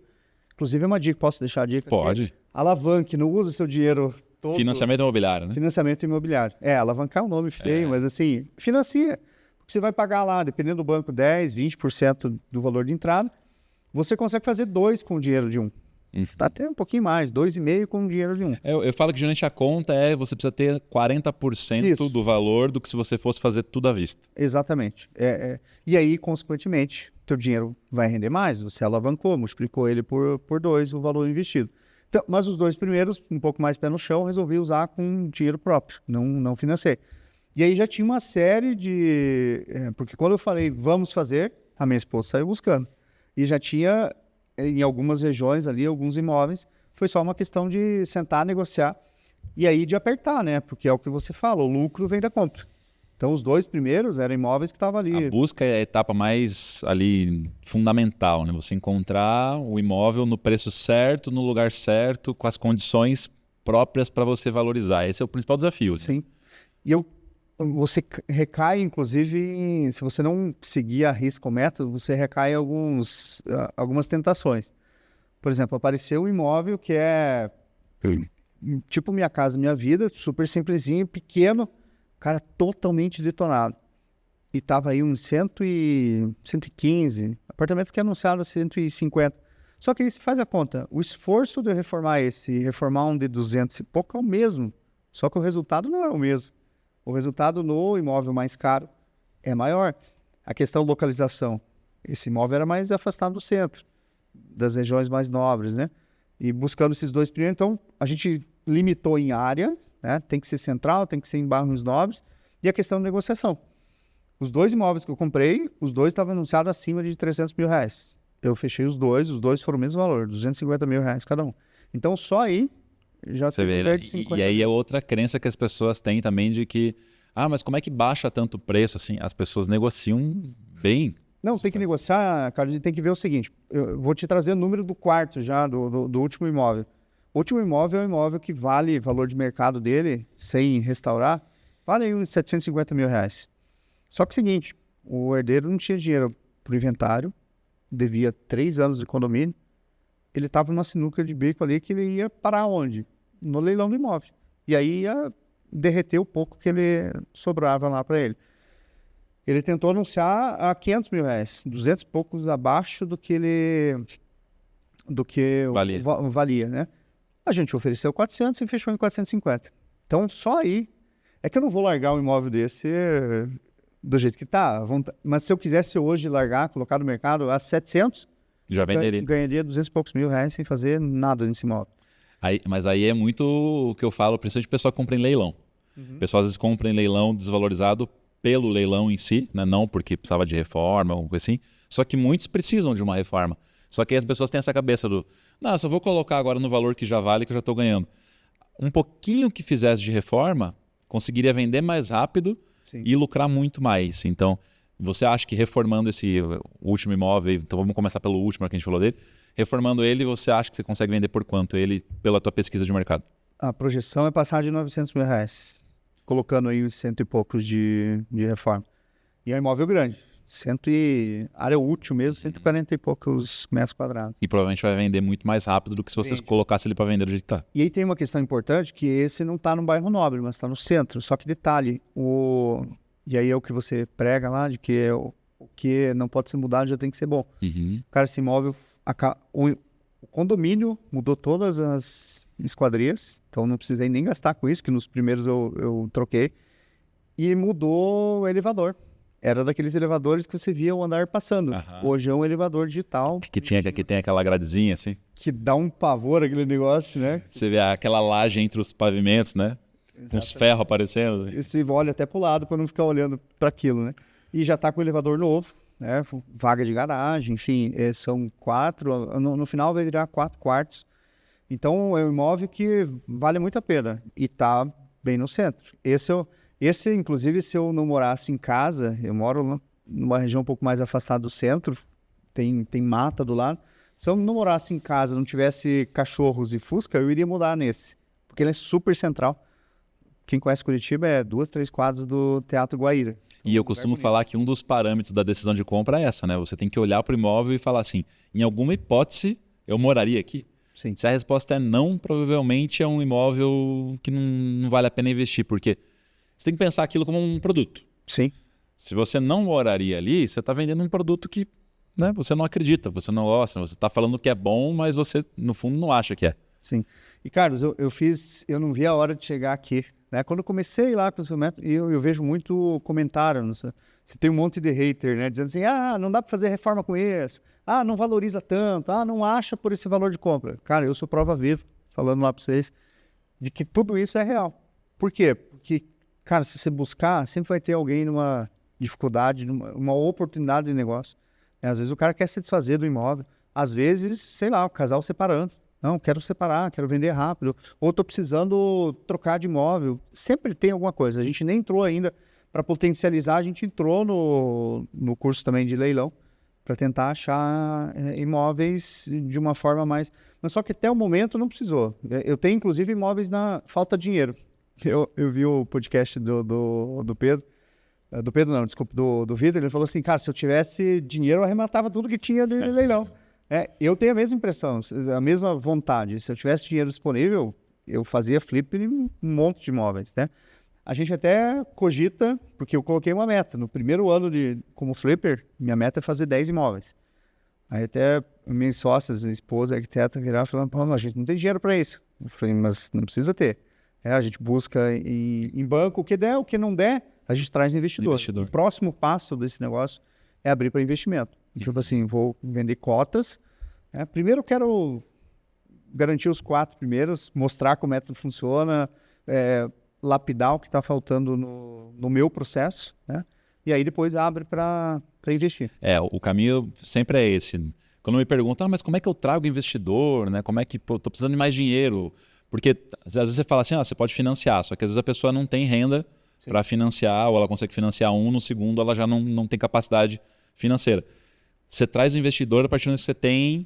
Inclusive é uma dica, posso deixar a dica? Pode. Aqui? Alavanque, não usa seu dinheiro todo. Financiamento imobiliário, né? Financiamento imobiliário. Alavancar é um nome feio, mas assim, financia. Porque você vai pagar lá, dependendo do banco, 10%, 20% do valor de entrada. Você consegue fazer 2 com o dinheiro de um. Até um pouquinho mais, 2,5 com o dinheiro de um. Eu falo que geralmente a conta você precisa ter 40% Isso. do valor do que se você fosse fazer tudo à vista. Exatamente. E aí, consequentemente, teu dinheiro vai render mais. Você alavancou, multiplicou ele por 2 o valor investido. Então, mas os 2 primeiros, um pouco mais pé no chão, resolvi usar com dinheiro próprio, não financei. E aí já tinha uma série de... porque quando eu falei, vamos fazer, a minha esposa saiu buscando. E já tinha, em algumas regiões ali, alguns imóveis, foi só uma questão de sentar, negociar, e aí de apertar, né? Porque é o que você fala, o lucro vem da compra. Então, os 2 primeiros eram imóveis que estavam ali. A busca é a etapa mais ali fundamental, né? Você encontrar o imóvel no preço certo, no lugar certo, com as condições próprias para você valorizar. Esse é o principal desafio. Né? Sim. E você recai, inclusive, se você não seguir a risca o método, você recai em algumas tentações. Por exemplo, apareceu um imóvel que é tipo Minha Casa Minha Vida, super simplesinho, pequeno, cara, totalmente detonado. E tava aí uns 115, apartamento que é anunciado a 150. Só que aí você faz a conta, o esforço de eu reformar esse e reformar um de 200 e pouco é o mesmo, só que o resultado não é o mesmo. O resultado no imóvel mais caro é maior. A questão localização, esse imóvel era mais afastado do centro, das regiões mais nobres, né? E buscando esses 2 primeiros, então a gente limitou em área, né? Tem que ser central, tem que ser em bairros nobres, e a questão de negociação. Os 2 imóveis que eu comprei, os 2 estavam anunciados acima de R$300 mil. Eu fechei os dois foram o mesmo valor, R$250 mil cada um. Então só aí já você vê, né? E aí é outra crença que as pessoas têm também de que, mas como é que baixa tanto o preço? Assim, as pessoas negociam bem. Não, tem que negociar, Carlos, e tem que ver o seguinte, eu vou te trazer o número do quarto já, do último imóvel. O último imóvel é um imóvel que vale, valor de mercado dele, sem restaurar, vale aí uns R$750 mil. Só que é o seguinte, o herdeiro não tinha dinheiro para o inventário, devia 3 anos de condomínio, ele estava numa sinuca de bico ali que ele ia parar onde? No leilão do imóvel. E aí ia derreter o pouco que ele sobrava lá para ele. Ele tentou anunciar a R$500 mil, 200 e poucos abaixo do que valia, né? A gente ofereceu 400 e fechou em 450. Então, só aí. É que eu não vou largar um imóvel desse do jeito que tá. Mas se eu quisesse hoje largar, colocar no mercado a 700, já venderia. Ganharia 200 e poucos mil reais sem fazer nada nesse imóvel. Mas aí é muito o que eu falo, principalmente de pessoa que compra em leilão. O pessoal às vezes compra em leilão desvalorizado pelo leilão em si, né? Não porque precisava de reforma ou coisa assim. Só que muitos precisam de uma reforma. Só que aí as pessoas têm essa cabeça do, não, só vou colocar agora no valor que já vale, que eu já estou ganhando. Um pouquinho que fizesse de reforma, conseguiria vender mais rápido. Sim. E lucrar muito mais. Então, você acha que reformando esse último imóvel, então vamos começar pelo último que a gente falou dele, reformando ele, você acha que você consegue vender por quanto ele, pela tua pesquisa de mercado? A projeção é passar de R$900 mil, colocando aí uns 100 e poucos de reforma. E é um imóvel grande, área útil mesmo, 140 e poucos metros quadrados. E provavelmente vai vender muito mais rápido do que se você colocasse ele para vender do jeito que está. E aí tem uma questão importante, que esse não está no bairro nobre, mas está no centro. Só que detalhe, e aí é o que você prega lá, de que o que não pode ser mudado já tem que ser bom. Cara, esse imóvel, o condomínio mudou todas as esquadrias, então não precisei nem gastar com isso, que nos primeiros eu troquei. E mudou o elevador. Era daqueles elevadores que você via o andar passando. Hoje é um elevador digital. Que tem aquela gradezinha assim. Que dá um pavor aquele negócio, né? Você vê aquela laje entre os pavimentos, né? Exatamente. Com os ferros aparecendo. E você olha até pro lado para não ficar olhando para aquilo, né? E já tá com o elevador novo, né? Vaga de garagem, enfim, são 4. No final vai virar 4 quartos. Então é um imóvel que vale muito a pena. E tá bem no centro. Esse, inclusive, se eu não morasse em casa, eu moro numa região um pouco mais afastada do centro, tem mata do lado. Se eu não morasse em casa, não tivesse cachorros e fusca, eu iria mudar nesse, porque ele é super central. Quem conhece Curitiba é 2, 3 quadras do Teatro Guaíra. E eu costumo falar que um dos parâmetros da decisão de compra é essa, né? Você tem que olhar para o imóvel e falar assim, em alguma hipótese, eu moraria aqui? Sim. Se a resposta é não, provavelmente é um imóvel que não vale a pena investir, porque você tem que pensar aquilo como um produto. Sim. Se você não moraria ali, você está vendendo um produto que, né, você não acredita, você não gosta, você está falando que é bom, mas você, no fundo, não acha que é. Sim. E, Carlos, eu não vi a hora de chegar aqui. Né? Quando eu comecei lá com o seu método, eu vejo muito comentário. Você tem um monte de hater, né? Dizendo assim, não dá para fazer reforma com isso. Não valoriza tanto. Não acha por esse valor de compra. Cara, eu sou prova viva. falando lá para vocês, de que tudo isso é real. Por quê? Porque, cara, se você buscar, sempre vai ter alguém numa dificuldade, numa oportunidade de negócio. Às vezes o cara quer se desfazer do imóvel. Às vezes, sei lá, o casal separando. Não, quero separar, quero vender rápido. Ou estou precisando trocar de imóvel. Sempre tem alguma coisa. A gente nem entrou ainda para potencializar. A gente entrou no curso também de leilão para tentar achar imóveis de uma forma mais... Mas só que até o momento não precisou. Eu tenho, inclusive, imóveis na falta de dinheiro. Eu vi o podcast do Pedro. Do Pedro não, desculpa, do Vitor. Ele falou assim, cara, se eu tivesse dinheiro, eu arrematava tudo que tinha de leilão. Eu tenho a mesma impressão, a mesma vontade. Se eu tivesse dinheiro disponível, eu fazia flip em um monte de imóveis, né? A gente até cogita, porque eu coloquei uma meta. No primeiro ano como flipper, minha meta é fazer 10 imóveis. Aí até minhas sócias, minha esposa, a arquiteta, viraram falando, pô, a gente não tem dinheiro para isso. Eu falei, mas não precisa ter. A gente busca em banco o que der, o que não der, a gente traz investidor. O próximo passo desse negócio é abrir para investimento. Tipo assim, vou vender cotas. Primeiro eu quero garantir os 4 primeiros, mostrar como o método funciona, lapidar o que está faltando no meu processo, né? E aí depois abre para investir. O caminho sempre é esse. Quando me perguntam, mas como é que eu trago investidor, né? Como é que estou precisando de mais dinheiro? Porque às vezes você fala assim, você pode financiar, só que às vezes a pessoa não tem renda para financiar, ou ela consegue financiar no segundo ela já não tem capacidade financeira. Você traz o investidor a partir do momento que você tem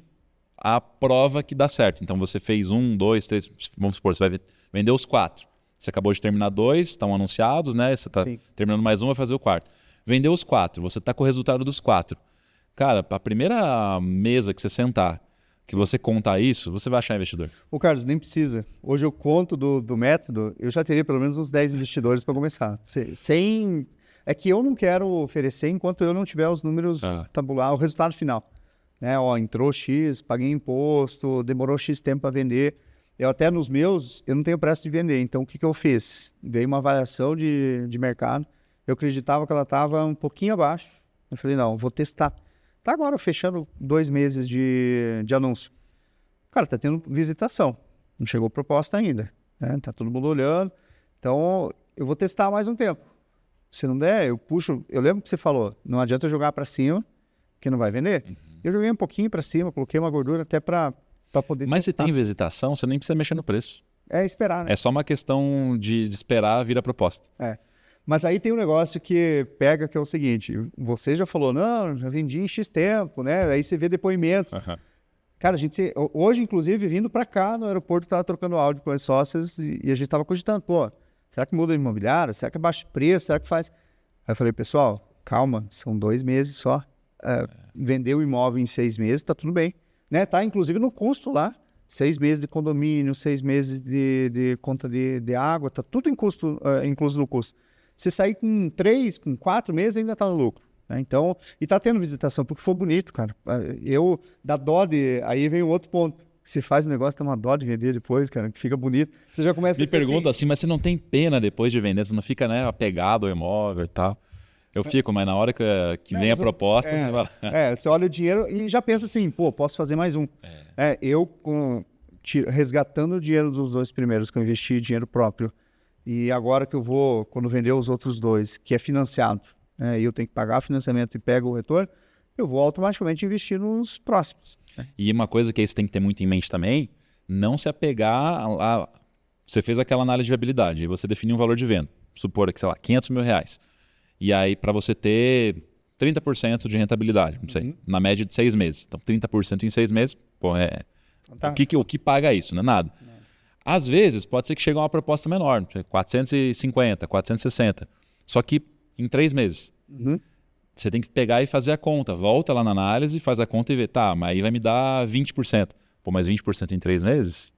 a prova que dá certo. Então você fez 1, 2, 3, vamos supor, você vai vender os 4. Você acabou de terminar 2, estão anunciados, né? Você está terminando mais 1, vai fazer o 4. Vendeu os 4, você está com o resultado dos 4. Cara, a primeira mesa que você sentar, que você contar isso, você vai achar investidor. Ô Carlos, nem precisa. Hoje eu conto do método, eu já teria pelo menos uns 10 investidores para começar. É que eu não quero oferecer enquanto eu não tiver os números tabular, o resultado final. Né? Entrou X, paguei imposto, demorou X tempo para vender. Eu até nos meus, eu não tenho pressa de vender. Então o que eu fiz? Veio uma avaliação de mercado, eu acreditava que ela estava um pouquinho abaixo. Eu falei, não, vou testar. Tá agora fechando 2 meses de anúncio. Cara, tá tendo visitação. Não chegou proposta ainda. Né? Tá todo mundo olhando. Então, eu vou testar mais um tempo. Se não der, eu puxo... Eu lembro que você falou, não adianta eu jogar para cima, que não vai vender. Eu joguei um pouquinho para cima, coloquei uma gordura até para poder Mas testar. se tem visitação, você nem precisa mexer no preço. É esperar, né? É só uma questão de esperar vir a proposta. Mas aí tem um negócio que pega, que é o seguinte, você já falou, não, já vendi em X tempo, né? Aí você vê depoimentos. Cara, hoje, inclusive, vindo para cá no aeroporto, estava trocando áudio com as sócias e a gente estava cogitando, pô, será que muda de imobiliária? Será que é baixo preço? Será que faz? Aí eu falei, pessoal, calma, são 2 meses só. Vender o imóvel em 6 meses, tá tudo bem. Né? Tá, inclusive, no custo lá. 6 meses de condomínio, 6 meses de conta de água, tá tudo incluso no custo. Se sair com 3, com 4 meses, ainda está no lucro. Né? Então, e está tendo visitação, porque foi bonito, cara. Da dó aí vem um outro ponto. Se faz o negócio, tem uma dó de vender depois, cara, que fica bonito. Você já começa a dizer pergunta assim, mas você não tem pena depois de vender? Você não fica, né, apegado ao imóvel e tal? Eu fico, mas na hora que vem a proposta, você vai... Você olha o dinheiro e já pensa assim, pô, posso fazer mais um. Resgatando o dinheiro dos 2 primeiros, que eu investi dinheiro próprio, e agora que eu vou, quando vender os outros 2, que é financiado, e eu tenho que pagar financiamento e pego o retorno, eu vou automaticamente investir nos próximos. E uma coisa que aí você tem que ter muito em mente também, não se apegar a... Você fez aquela análise de viabilidade, e você definiu um valor de venda, supor que, sei lá, R$500 mil. E aí, para você ter 30% de rentabilidade, não sei, na média de 6 meses. Então, 30% em 6 meses, pô, o que paga isso? Não é nada. Às vezes, pode ser que chegue uma proposta menor, 450, 460. Só que em 3 meses. Você tem que pegar e fazer a conta. Volta lá na análise, faz a conta e vê, tá, mas aí vai me dar 20%. Pô, mas 20% em 3 meses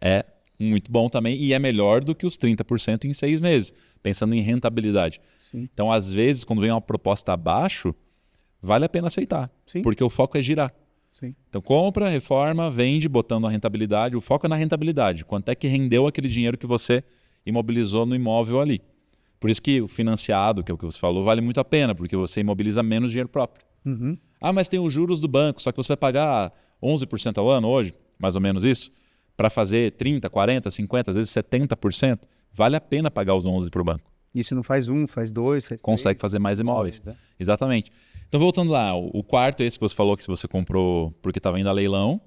é muito bom também e é melhor do que os 30% em 6 meses, pensando em rentabilidade. Sim. Então, às vezes, quando vem uma proposta abaixo, vale a pena aceitar, porque o foco é girar. Sim. Então, compra, reforma, vende, botando a rentabilidade. O foco é na rentabilidade. Quanto é que rendeu aquele dinheiro que você imobilizou no imóvel ali? Por isso que o financiado, que é o que você falou, vale muito a pena, porque você imobiliza menos dinheiro próprio. Mas tem os juros do banco, só que você vai pagar 11% ao ano hoje, mais ou menos isso. para fazer 30%, 40%, 50%, às vezes 70%, vale a pena pagar os 11% para o banco. E se não faz um, faz dois, faz Consegue três, fazer mais imóveis. né? Exatamente. Então, voltando lá, o quarto é esse que você falou que você comprou porque estava indo a leilão.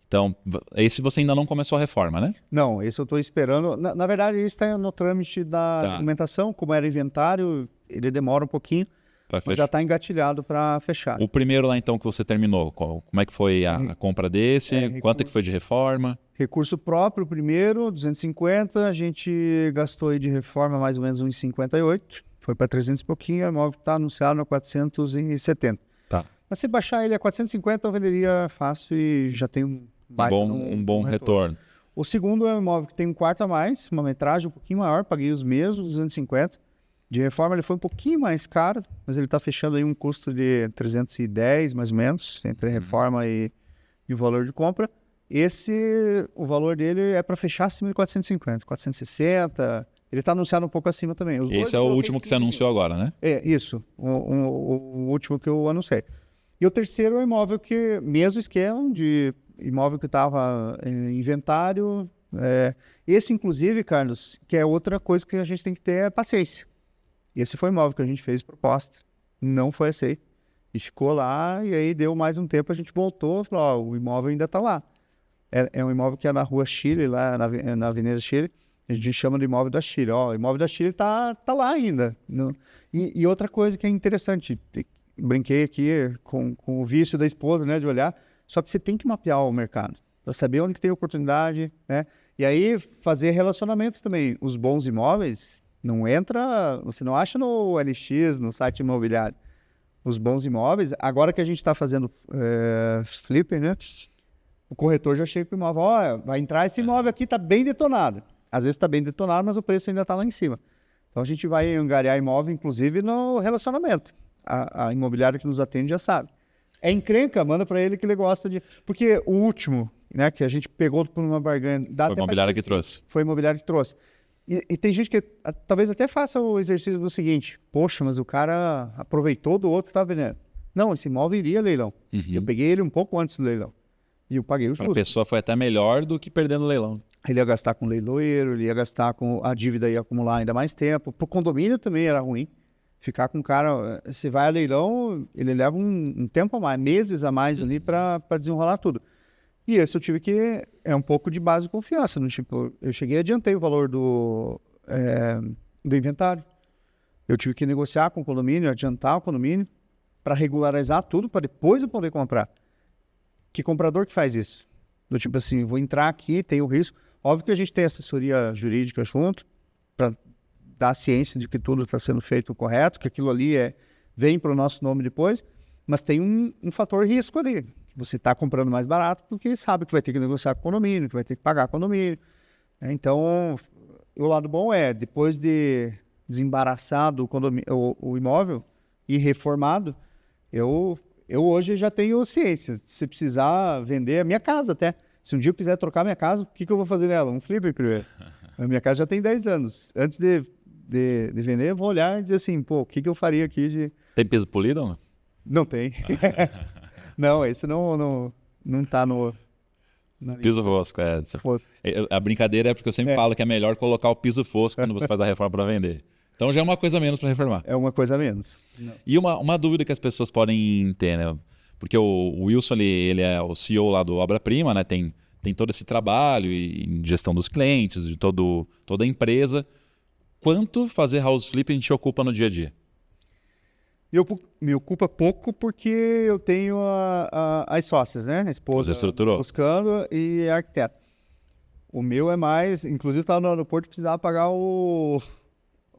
Então, esse você ainda não começou a reforma, né? Não, esse eu estou esperando. Na verdade, ele está no trâmite da documentação. Como era inventário, ele demora um pouquinho, mas já está engatilhado para fechar. O primeiro lá, então, que você terminou, como é que foi a compra desse? Quanto que foi de reforma? Recurso próprio, primeiro, 250. A gente gastou aí de reforma mais ou menos uns 58. Foi para 300 e pouquinho. O imóvel está anunciado a 470. Tá. Mas se baixar ele a 450, eu venderia fácil e já tem um bom retorno. O segundo é um imóvel que tem um quarto a mais, uma metragem um pouquinho maior, paguei os mesmos, 250. De reforma ele foi um pouquinho mais caro, mas ele está fechando aí um custo de 310, mais ou menos, entre reforma e o valor de compra. O valor dele é para fechar acima de 450, 460, ele está anunciado um pouco acima também. Esse é o último que você anunciou agora, né? É, isso, o último que eu anunciei. E o terceiro é um imóvel que, mesmo esquema de imóvel que estava em inventário. Esse, inclusive, Carlos, que é outra coisa que a gente tem que ter paciência. Esse foi o imóvel que a gente fez proposta, não foi aceito. E ficou lá, e aí deu mais um tempo, a gente voltou e falou, o imóvel ainda está lá. É um imóvel que é na rua Chile, lá na Avenida Chile. A gente chama de imóvel da Chile. O imóvel da Chile está lá ainda. E outra coisa que é interessante, brinquei aqui com o vício da esposa, né, de olhar, só que você tem que mapear o mercado para saber onde que tem oportunidade, né? E aí fazer relacionamento também. Os bons imóveis você não acha no LX, no site imobiliário. Os bons imóveis, agora que a gente está fazendo flipper, né? O corretor já chega com o imóvel, vai entrar esse imóvel aqui, está bem detonado. Às vezes está bem detonado, mas o preço ainda está lá em cima. Então a gente vai angariar imóvel, inclusive, no relacionamento. A imobiliária que nos atende já sabe. É encrenca, manda para ele que ele gosta de... Porque o último, né, que a gente pegou por uma barganha... Foi a imobiliária que trouxe. Foi a imobiliária que trouxe. E tem gente que talvez até faça o exercício do seguinte, poxa, mas o cara aproveitou do outro que estava vendendo. Não, esse imóvel iria a leilão. Eu peguei ele um pouco antes do leilão. E eu paguei o justo. A pessoa foi até melhor do que perdendo o leilão. Ele ia gastar com leiloeiro, ele ia gastar com... A dívida ia acumular ainda mais tempo. Para o condomínio também era ruim. Ficar com o cara... Se vai a leilão, ele leva um tempo a mais, meses a mais ali para desenrolar tudo. E esse eu tive que... É um pouco de base de confiança. Tipo, eu cheguei e adiantei o valor do inventário. Eu tive que negociar com o condomínio, adiantar o condomínio para regularizar tudo, para depois eu poder comprar. Que comprador que faz isso? Do tipo assim, vou entrar aqui, tem o risco. Óbvio que a gente tem assessoria jurídica junto para dar a ciência de que tudo está sendo feito correto, que aquilo ali vem para o nosso nome depois, mas tem um fator risco ali. Você está comprando mais barato porque sabe que vai ter que negociar com o condomínio, que vai ter que pagar com o condomínio. Então, o lado bom depois de desembaraçado o imóvel e reformado, eu hoje já tenho ciência. Se precisar vender a minha casa até. Se um dia eu quiser trocar minha casa, o que eu vou fazer nela? Um flipper primeiro. A minha casa já tem 10 anos. Antes de vender, eu vou olhar e dizer assim, o que eu faria aqui de... Tem piso polido ou não? Não tem. Não, esse não tá no... Piso fosco, A brincadeira é porque eu sempre falo que é melhor colocar o piso fosco quando você faz a reforma para vender. Então já é uma coisa a menos para reformar. É uma coisa a menos. Não. E uma dúvida que as pessoas podem ter, né? Porque o Wilson, ele é o CEO lá do Obra Prima, né? Tem todo esse trabalho em gestão dos clientes, de toda a empresa. Quanto fazer house flip a gente ocupa no dia a dia? Me ocupa pouco porque eu tenho as sócias, né? A esposa buscando e a arquiteta. O meu é mais... Inclusive, estava no aeroporto e precisava pagar o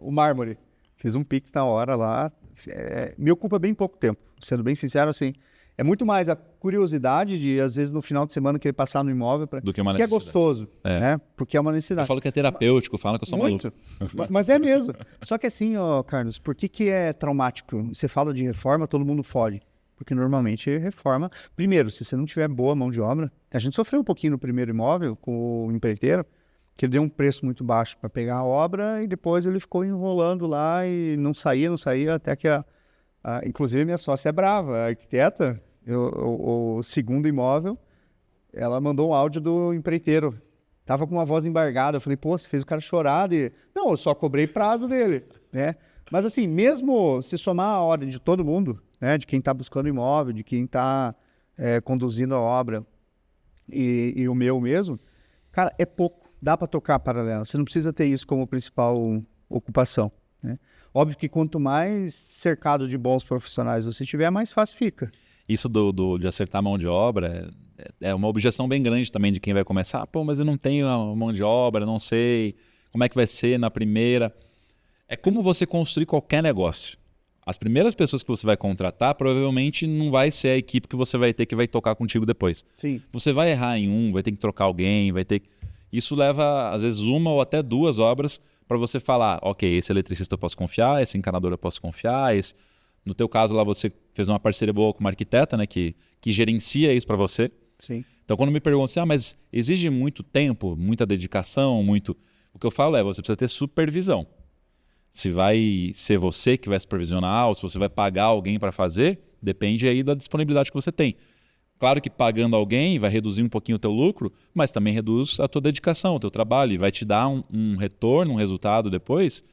mármore. Fiz um Pix na hora lá. Me ocupa bem pouco tempo. Sendo bem sincero, assim... É muito mais a curiosidade de, às vezes, no final de semana, querer passar no imóvel. Do que uma necessidade. Que é gostoso, né? Porque é uma necessidade. Eu falo que é terapêutico, fala que eu sou maluco. Mas é mesmo. Só que assim, Carlos, por que é traumático? Você fala de reforma, todo mundo foge. Porque normalmente reforma... Primeiro, se você não tiver boa mão de obra... A gente sofreu um pouquinho no primeiro imóvel com o empreiteiro, que ele deu um preço muito baixo para pegar a obra e depois ele ficou enrolando lá e não saía, até que inclusive minha sócia é brava, a arquiteta, o segundo imóvel, ela mandou um áudio do empreiteiro tava com uma voz embargada. Eu falei, pô, você fez o cara chorar. Não, eu só cobrei prazo dele, né? Mas assim, mesmo se somar a hora de todo mundo, né? De quem tá buscando imóvel, de quem tá conduzindo a obra e o meu mesmo, cara, é pouco. Dá para tocar paralelo. Você não precisa ter isso como principal ocupação, né? Óbvio que quanto mais cercado de bons profissionais você tiver, mais fácil fica. Isso de acertar a mão de obra é uma objeção bem grande também de quem vai começar. Pô, mas eu não tenho a mão de obra, não sei como é que vai ser na primeira. É como você construir qualquer negócio. As primeiras pessoas que você vai contratar provavelmente não vai ser a equipe que você vai ter que vai tocar contigo depois. Sim. Você vai errar em vai ter que trocar alguém, vai ter... Isso leva, às vezes, 1 ou até 2 obras para você falar, ok, esse eletricista eu posso confiar, esse encanador eu posso confiar, esse... No teu caso lá você fez uma parceria boa com uma arquiteta, né, que gerencia isso para você. Sim. Então quando me perguntam assim, mas exige muito tempo, muita dedicação, muito... O que eu falo você precisa ter supervisão. Se vai ser você que vai supervisionar ou se você vai pagar alguém para fazer, depende aí da disponibilidade que você tem. Claro que pagando alguém vai reduzir um pouquinho o teu lucro, mas também reduz a tua dedicação, o teu trabalho, e vai te dar um retorno, um resultado depois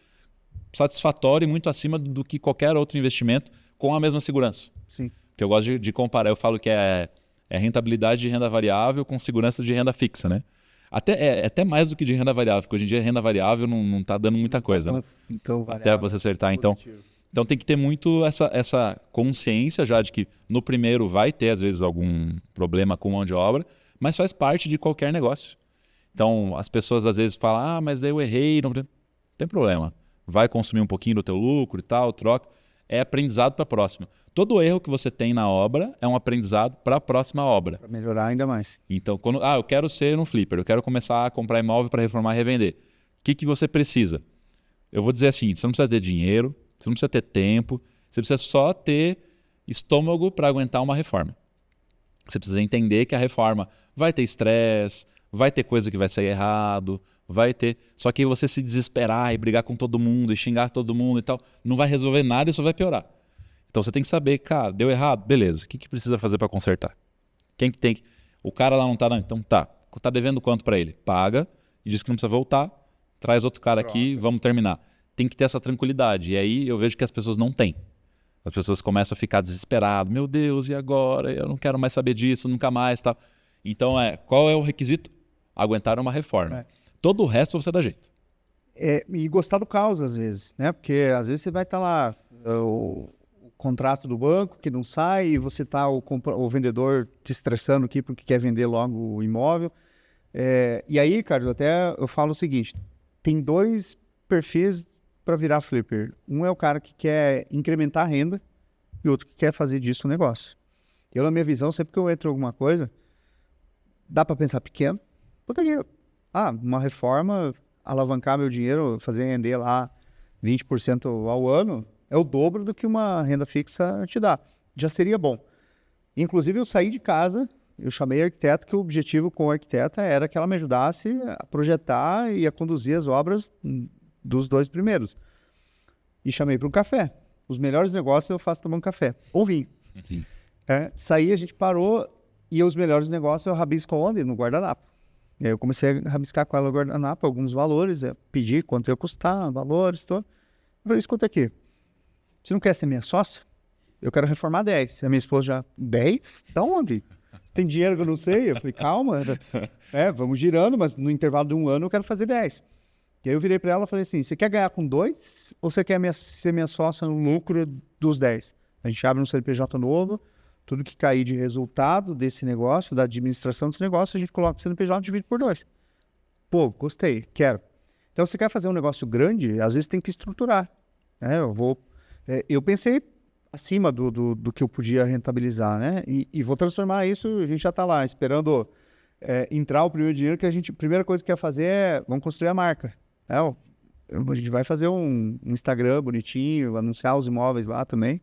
satisfatório e muito acima do que qualquer outro investimento com a mesma segurança. Sim. Que eu gosto de comparar, eu falo que é rentabilidade de renda variável com segurança de renda fixa, né? Até mais do que de renda variável, porque hoje em dia renda variável não está dando muita coisa. Então, até você acertar. Então tem que ter muito essa consciência já de que no primeiro vai ter, às vezes, algum problema com mão de obra, mas faz parte de qualquer negócio. Então as pessoas às vezes falam, mas eu errei, não tem problema. Vai consumir um pouquinho do teu lucro e tal, troca. É aprendizado para a próxima. Todo erro que você tem na obra é um aprendizado para a próxima obra. Para melhorar ainda mais. Então, eu quero ser um flipper, eu quero começar a comprar imóvel para reformar e revender. O que você precisa? Eu vou dizer assim, você não precisa ter dinheiro, você não precisa ter tempo, você precisa só ter estômago para aguentar uma reforma. Você precisa entender que a reforma vai ter estresse, vai ter coisa que vai sair errado, vai ter... Só que você se desesperar e brigar com todo mundo e xingar todo mundo e tal, não vai resolver nada e só vai piorar. Então você tem que saber, cara, deu errado? Beleza, o que precisa fazer para consertar? Quem que tem que... O cara lá não tá, não. Então tá devendo quanto para ele? Paga e diz que não precisa voltar, traz outro cara aqui, vamos terminar. Tem que ter essa tranquilidade. E aí eu vejo que as pessoas não têm. As pessoas começam a ficar desesperadas. Meu Deus, e agora? Eu não quero mais saber disso, nunca mais. Tá? Então, qual é o requisito? Aguentar uma reforma. Todo o resto você dá jeito. E gostar do caos, às vezes, né? Porque às vezes você vai estar lá, o contrato do banco que não sai, e você tá o vendedor te estressando aqui porque quer vender logo o imóvel. E aí, Carlos, eu falo o seguinte, tem 2 perfis para virar flipper. Um é o cara que quer incrementar a renda e outro que quer fazer disso um negócio. Eu, na minha visão, sempre que eu entro em alguma coisa, dá para pensar pequeno. Poderia, uma reforma, alavancar meu dinheiro, fazer render lá 20% ao ano, é o dobro do que uma renda fixa te dá. Já seria bom. Inclusive, eu saí de casa, eu chamei a arquiteta, que o objetivo com a arquiteta era que ela me ajudasse a projetar e a conduzir as obras dos 2 primeiros. E chamei para um café. Os melhores negócios eu faço tomando café. Ou vinho. Saí, a gente parou, e os melhores negócios eu rabisco onde? No guardanapo. E aí eu comecei a rabiscar com ela no guardanapo alguns valores, pedi quanto ia custar, valores, tudo. Eu falei, escuta aqui, você não quer ser minha sócia? Eu quero reformar 10. A minha esposa já, 10? Da onde? Você tem dinheiro que eu não sei? Eu falei, calma. Vamos girando, mas no intervalo de 1 ano eu quero fazer 10. E aí eu virei para ela e falei assim, você quer ganhar com 2 ou você quer ser minha sócia no lucro dos 10? A gente abre um CNPJ novo, tudo que cair de resultado desse negócio, da administração desse negócio, a gente coloca o CNPJ e divide por 2. Pô, gostei, quero. Então, se você quer fazer um negócio grande, às vezes tem que estruturar. Eu pensei acima do que eu podia rentabilizar, né? E vou transformar isso, a gente já está lá, esperando entrar o primeiro dinheiro, que a primeira coisa que quer fazer vamos construir a marca. A gente vai fazer um Instagram bonitinho, anunciar os imóveis lá também,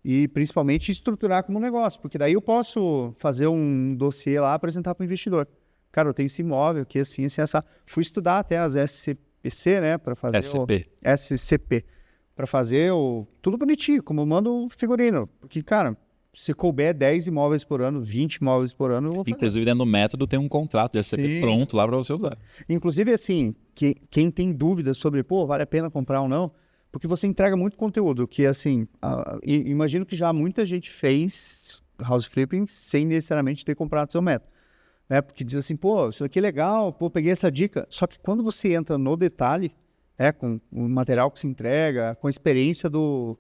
e principalmente estruturar como negócio, porque daí eu posso fazer um dossiê lá, apresentar para o investidor. Cara, eu tenho esse imóvel aqui, assim, essa. Fui estudar até as SCPC, né, para fazer SCP, para fazer tudo bonitinho, como eu mando o figurino, porque, cara, se couber 10 imóveis por ano, 20 imóveis por ano, eu vou fazer. Inclusive, dentro do método tem um contrato de SCP pronto lá para você usar. Inclusive, assim, quem tem dúvidas sobre, vale a pena comprar ou não, porque você entrega muito conteúdo, que assim, imagino que já muita gente fez house flipping sem necessariamente ter comprado seu método. Né? Porque diz assim, isso aqui é legal, peguei essa dica. Só que quando você entra no detalhe, com o material que se entrega, com a experiência do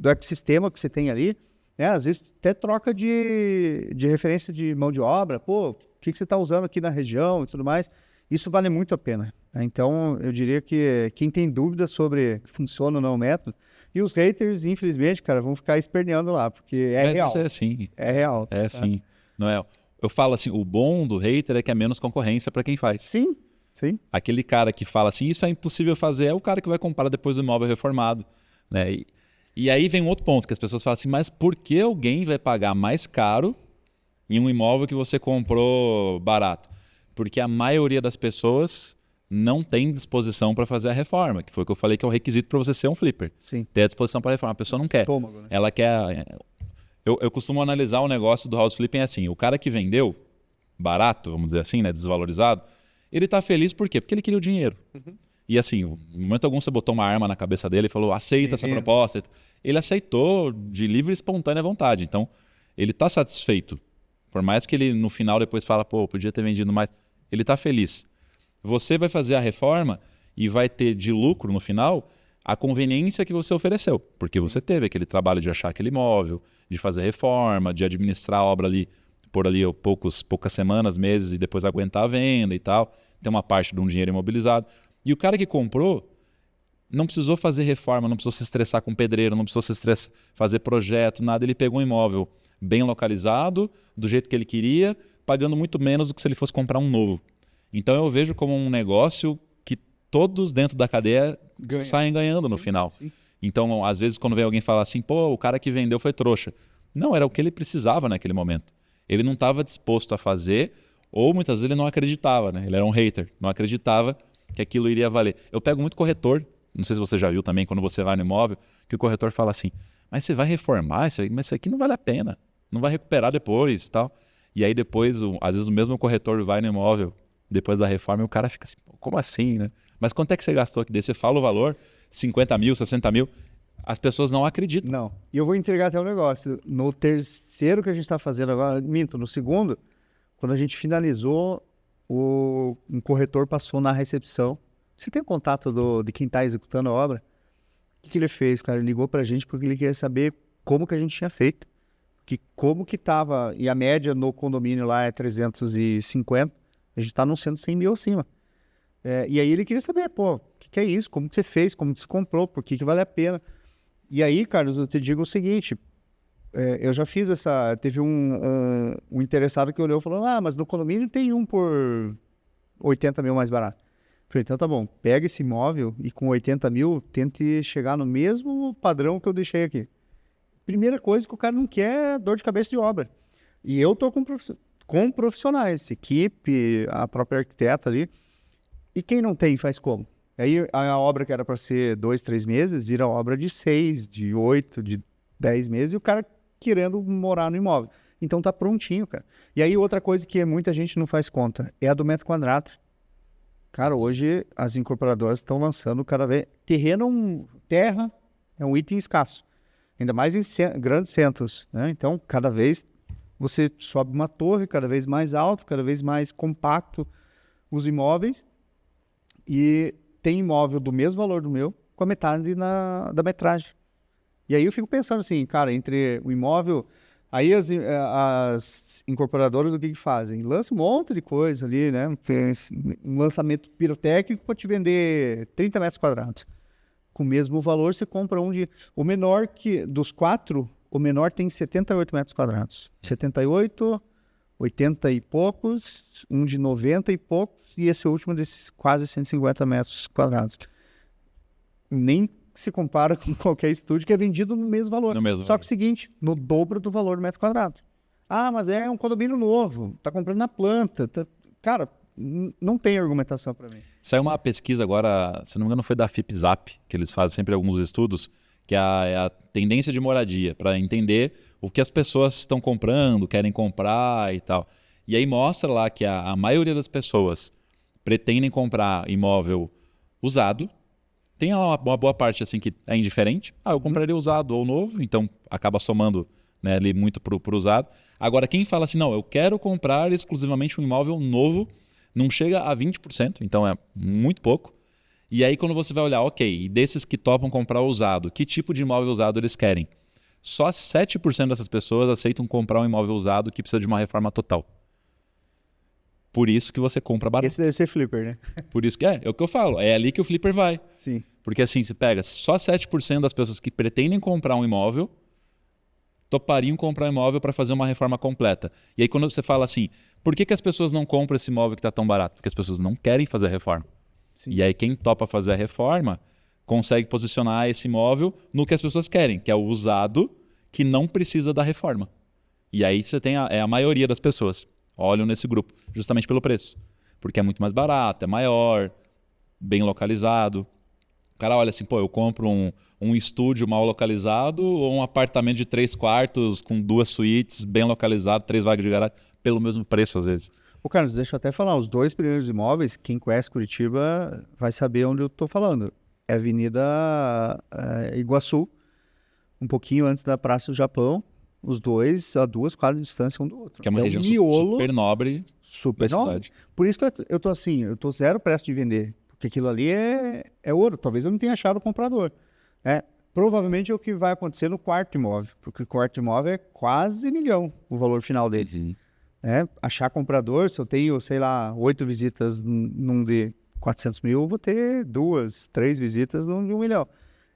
ecossistema que você tem ali, né? Às vezes até troca de referência de mão de obra, o que você está usando aqui na região e tudo mais, isso vale muito a pena. Né? Então, eu diria que quem tem dúvidas sobre funciona ou não o método, e os haters, infelizmente, cara, vão ficar esperneando lá, porque real. É assim. É real. É sim. Não é... Eu falo assim, o bom do hater é que é menos concorrência para quem faz. Sim. Aquele cara que fala assim, isso é impossível fazer, é o cara que vai comprar depois do imóvel reformado. Né? E aí vem um outro ponto, que as pessoas falam assim, mas por que alguém vai pagar mais caro em um imóvel que você comprou barato? Porque a maioria das pessoas não tem disposição para fazer a reforma, que foi o que eu falei que é o requisito para você ser um flipper. Sim. Ter a disposição para a reforma. A pessoa não quer. Estômago, né? Ela quer... Eu costumo analisar o negócio do house flipping assim, o cara que vendeu barato, vamos dizer assim, né, desvalorizado, ele está feliz por quê? Porque ele queria o dinheiro. E assim, no momento algum você botou uma arma na cabeça dele e falou, aceita essa proposta. Ele aceitou de livre e espontânea vontade. Então, ele está satisfeito. Por mais que ele no final depois fala, podia ter vendido mais. Ele está feliz. Você vai fazer a reforma e vai ter de lucro no final a conveniência que você ofereceu. Porque você teve aquele trabalho de achar aquele imóvel, de fazer reforma, de administrar a obra ali, por ali poucas semanas, meses e depois aguentar a venda e tal. Tem uma parte de um dinheiro imobilizado. E o cara que comprou não precisou fazer reforma, não precisou se estressar com pedreiro, não precisou se estressar, fazer projeto, nada. Ele pegou um imóvel bem localizado, do jeito que ele queria, pagando muito menos do que se ele fosse comprar um novo. Então eu vejo como um negócio que todos dentro da cadeia saem ganhando no final. Sim. Então, às vezes, quando vem alguém falar assim, o cara que vendeu foi trouxa. Não, era o que ele precisava naquele momento. Ele não estava disposto a fazer, ou muitas vezes ele não acreditava, né? Ele era um hater, não acreditava que aquilo iria valer. Eu pego muito corretor, não sei se você já viu também, quando você vai no imóvel, que o corretor fala assim, mas você vai reformar isso aí? Mas isso aqui não vale a pena, não vai recuperar depois e tal. E aí depois, às vezes o mesmo corretor vai no imóvel, depois da reforma, e o cara fica assim, como assim, né? Mas quanto é que você gastou aqui? Daí você fala o valor, 50 mil, 60 mil, as pessoas não acreditam. Não. E eu vou entregar até um negócio. No terceiro que a gente está fazendo agora, no segundo, quando a gente finalizou, um corretor passou na recepção. Você tem o contato de quem está executando a obra? O que ele fez, cara? Ele ligou para a gente porque ele queria saber como que a gente tinha feito. Como que estava, e a média no condomínio lá é 350, a gente está anunciando 100 mil acima. E aí ele queria saber, o que é isso? Como que você fez? Como que você comprou? Por que vale a pena? E aí, Carlos, eu te digo o seguinte, eu já fiz teve um interessado que olhou e falou, mas no condomínio tem um por 80 mil mais barato. Falei, então tá bom, pega esse imóvel e com 80 mil tente chegar no mesmo padrão que eu deixei aqui. Primeira coisa que o cara não quer é dor de cabeça de obra. E eu tô com profissionais, equipe, a própria arquiteta ali. E quem não tem, faz como? Aí a obra que era para ser 2, 3 meses, vira obra de 6, de 8, de 10 meses, e o cara querendo morar no imóvel. Então tá prontinho, cara. E aí outra coisa que muita gente não faz conta, é a do metro quadrado. Cara, hoje as incorporadoras estão lançando cada vez... Terra é um item escasso. Ainda mais em grandes centros, né? Então, cada vez você sobe uma torre, cada vez mais alto, cada vez mais compacto os imóveis, e tem imóvel do mesmo valor do meu, com a metade da metragem. E aí eu fico pensando assim, cara, entre o imóvel... Aí as incorporadoras o que fazem? Lançam um monte de coisa ali, né? Um lançamento pirotécnico para te vender 30 metros quadrados. Com o mesmo valor, você compra um de... O menor dos 4, o menor tem 78 metros quadrados. 78, 80 e poucos, um de 90 e poucos, e esse último desses quase 150 metros quadrados. Nem se compara com qualquer estúdio que é vendido no mesmo valor. Só que o seguinte, no dobro do valor do metro quadrado. Mas é um condomínio novo, tá comprando na planta. Cara, não tem argumentação para mim. Saiu uma pesquisa agora, se não me engano foi da FIPZAP, que eles fazem sempre alguns estudos, que é a tendência de moradia, para entender o que as pessoas estão comprando, querem comprar e tal. E aí mostra lá que a maioria das pessoas pretendem comprar imóvel usado. Tem lá uma boa parte assim que é indiferente. Eu compraria usado ou novo, então acaba somando, né, ali muito pro usado. Agora, quem fala assim, não, eu quero comprar exclusivamente um imóvel novo, não chega a 20%, então é muito pouco. E aí quando você vai olhar, ok, e desses que topam comprar usado, que tipo de imóvel usado eles querem? Só 7% dessas pessoas aceitam comprar um imóvel usado que precisa de uma reforma total. Por isso que você compra barato. Esse deve ser flipper, né? Por isso que é o que eu falo, é ali que o flipper vai. Sim. Porque assim, você pega só 7% das pessoas que pretendem comprar um imóvel topariam comprar um imóvel para fazer uma reforma completa. E aí quando você fala assim, por que as pessoas não compram esse imóvel que está tão barato? Porque as pessoas não querem fazer a reforma. Sim. E aí quem topa fazer a reforma consegue posicionar esse imóvel no que as pessoas querem, que é o usado que não precisa da reforma. E aí você tem a maioria das pessoas olham nesse grupo, justamente pelo preço. Porque é muito mais barato, é maior, bem localizado. O cara olha assim, pô, eu compro um estúdio mal localizado ou um apartamento de 3 quartos com 2 suítes, bem localizado, 3 vagas de garagem, pelo mesmo preço às vezes. Ô, Carlos, deixa eu até falar, os 2 primeiros imóveis, quem conhece Curitiba vai saber onde eu tô falando. É a Avenida Iguaçu, um pouquinho antes da Praça do Japão, os 2 a 2 quadras de distância um do outro. Que é uma região super nobre da cidade. Por isso que eu tô assim, eu tô zero prestes de vender. Porque aquilo ali é ouro. Talvez eu não tenha achado o comprador. Né? Provavelmente é o que vai acontecer no quarto imóvel. Porque o quarto imóvel é quase 1 milhão o valor final dele. Uhum. Achar comprador, se eu tenho, sei lá, 8 visitas num de 400 mil, eu vou ter 2, 3 visitas num de 1 milhão.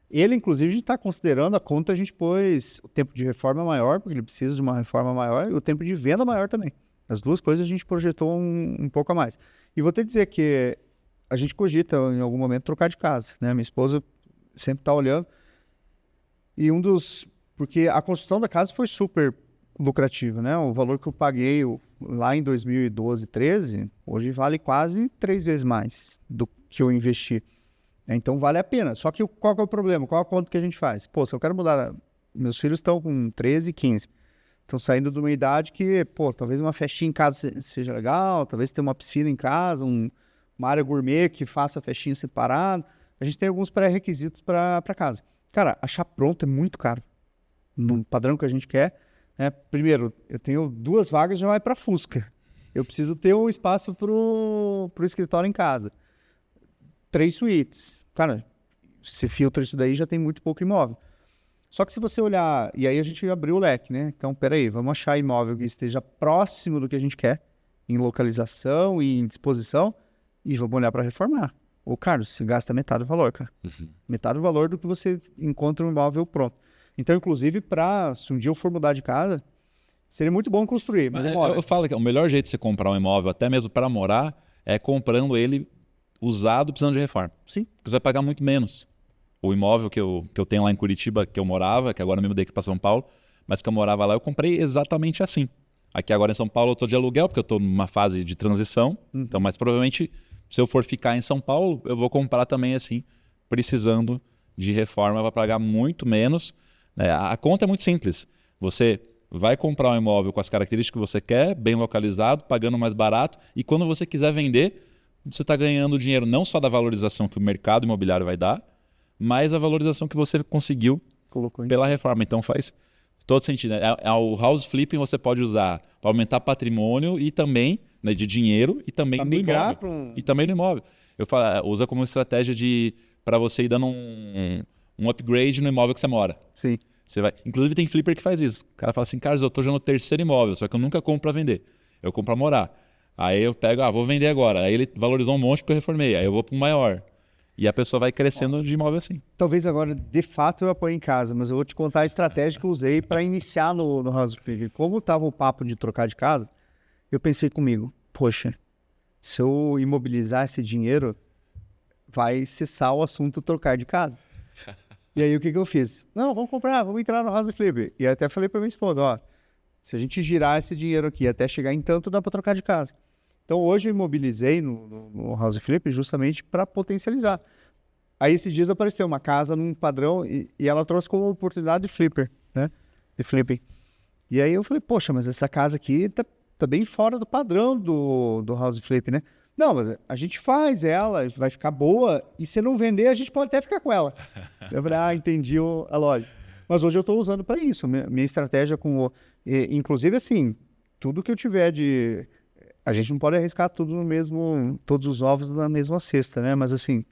Ele, inclusive, a gente está considerando a conta, a gente pôs o tempo de reforma maior, porque ele precisa de uma reforma maior, e o tempo de venda maior também. As duas coisas a gente projetou um pouco a mais. E vou te dizer que a gente cogita em algum momento trocar de casa, né? Minha esposa sempre está olhando. E porque a construção da casa foi super lucrativa, né? O valor que eu paguei lá em 2012, 13, hoje vale quase 3 vezes mais do que eu investi. Então vale a pena. Só que qual que é o problema? Qual a conta que a gente faz? Pô, se eu quero mudar... Meus filhos estão com 13, 15. Estão saindo de uma idade que, pô, talvez uma festinha em casa seja legal, talvez ter uma piscina em casa, uma área gourmet que faça festinha separada. A gente tem alguns pré-requisitos para casa. Cara, achar pronto é muito caro. No padrão que a gente quer. Né? Primeiro, eu tenho 2 vagas, já vai para Fusca. Eu preciso ter um espaço pro escritório em casa. 3 suítes. Cara, se filtra isso daí, já tem muito pouco imóvel. Só que se você olhar... E aí a gente abriu o leque, né? Então, peraí, vamos achar imóvel que esteja próximo do que a gente quer, em localização e em disposição, e vamos olhar para reformar. Ô, Carlos, você gasta metade do valor, cara. Uhum. Metade do valor do que você encontra um imóvel pronto. Então, inclusive, se um dia eu for mudar de casa, seria muito bom construir. Mas eu falo que o melhor jeito de você comprar um imóvel, até mesmo para morar, é comprando ele usado, precisando de reforma. Sim. Porque você vai pagar muito menos. O imóvel que eu tenho lá em Curitiba, que eu morava, que agora eu me mudei aqui para São Paulo, mas que eu morava lá, eu comprei exatamente assim. Aqui agora em São Paulo eu estou de aluguel, porque eu estou numa fase de transição. Então, mas provavelmente, se eu for ficar em São Paulo, eu vou comprar também assim, precisando de reforma, vai pagar muito menos. A conta é muito simples. Você vai comprar um imóvel com as características que você quer, bem localizado, pagando mais barato, e quando você quiser vender, você está ganhando dinheiro não só da valorização que o mercado imobiliário vai dar, mas a valorização que você conseguiu pela reforma. Então faz todo sentido. O house flipping você pode usar para aumentar patrimônio e também, né, de dinheiro e também do imóvel. E também do imóvel. Eu falo, usa como estratégia para você ir dando um upgrade no imóvel que você mora. Sim. Inclusive tem flipper que faz isso. O cara fala assim, Carlos, eu estou já no 3º imóvel, só que eu nunca compro para vender. Eu compro para morar. Aí eu pego, vou vender agora. Aí ele valorizou um monte porque eu reformei. Aí eu vou para um maior. E a pessoa vai crescendo de imóvel assim. Talvez agora, de fato, eu apoie em casa, mas eu vou te contar a estratégia que eu usei para iniciar no house flipping. Como estava o papo de trocar de casa, eu pensei comigo, poxa, se eu imobilizar esse dinheiro, vai cessar o assunto trocar de casa. E aí o que eu fiz? Não, vamos comprar, vamos entrar no house flip. E até falei para minha esposa, se a gente girar esse dinheiro aqui até chegar em tanto, dá para trocar de casa. Então hoje eu imobilizei no house flip justamente para potencializar. Aí esses dias apareceu uma casa num padrão e ela trouxe como oportunidade de flipper, né? De flipping. E aí eu falei, poxa, mas essa casa aqui tá bem fora do padrão do house flip, né? Não, mas a gente faz ela, vai ficar boa, e se não vender, a gente pode até ficar com ela. Eu falei, entendi a lógica. Mas hoje eu estou usando para isso, minha estratégia inclusive assim, tudo que eu tiver de... A gente não pode arriscar tudo todos os ovos na mesma cesta, né? Mas assim,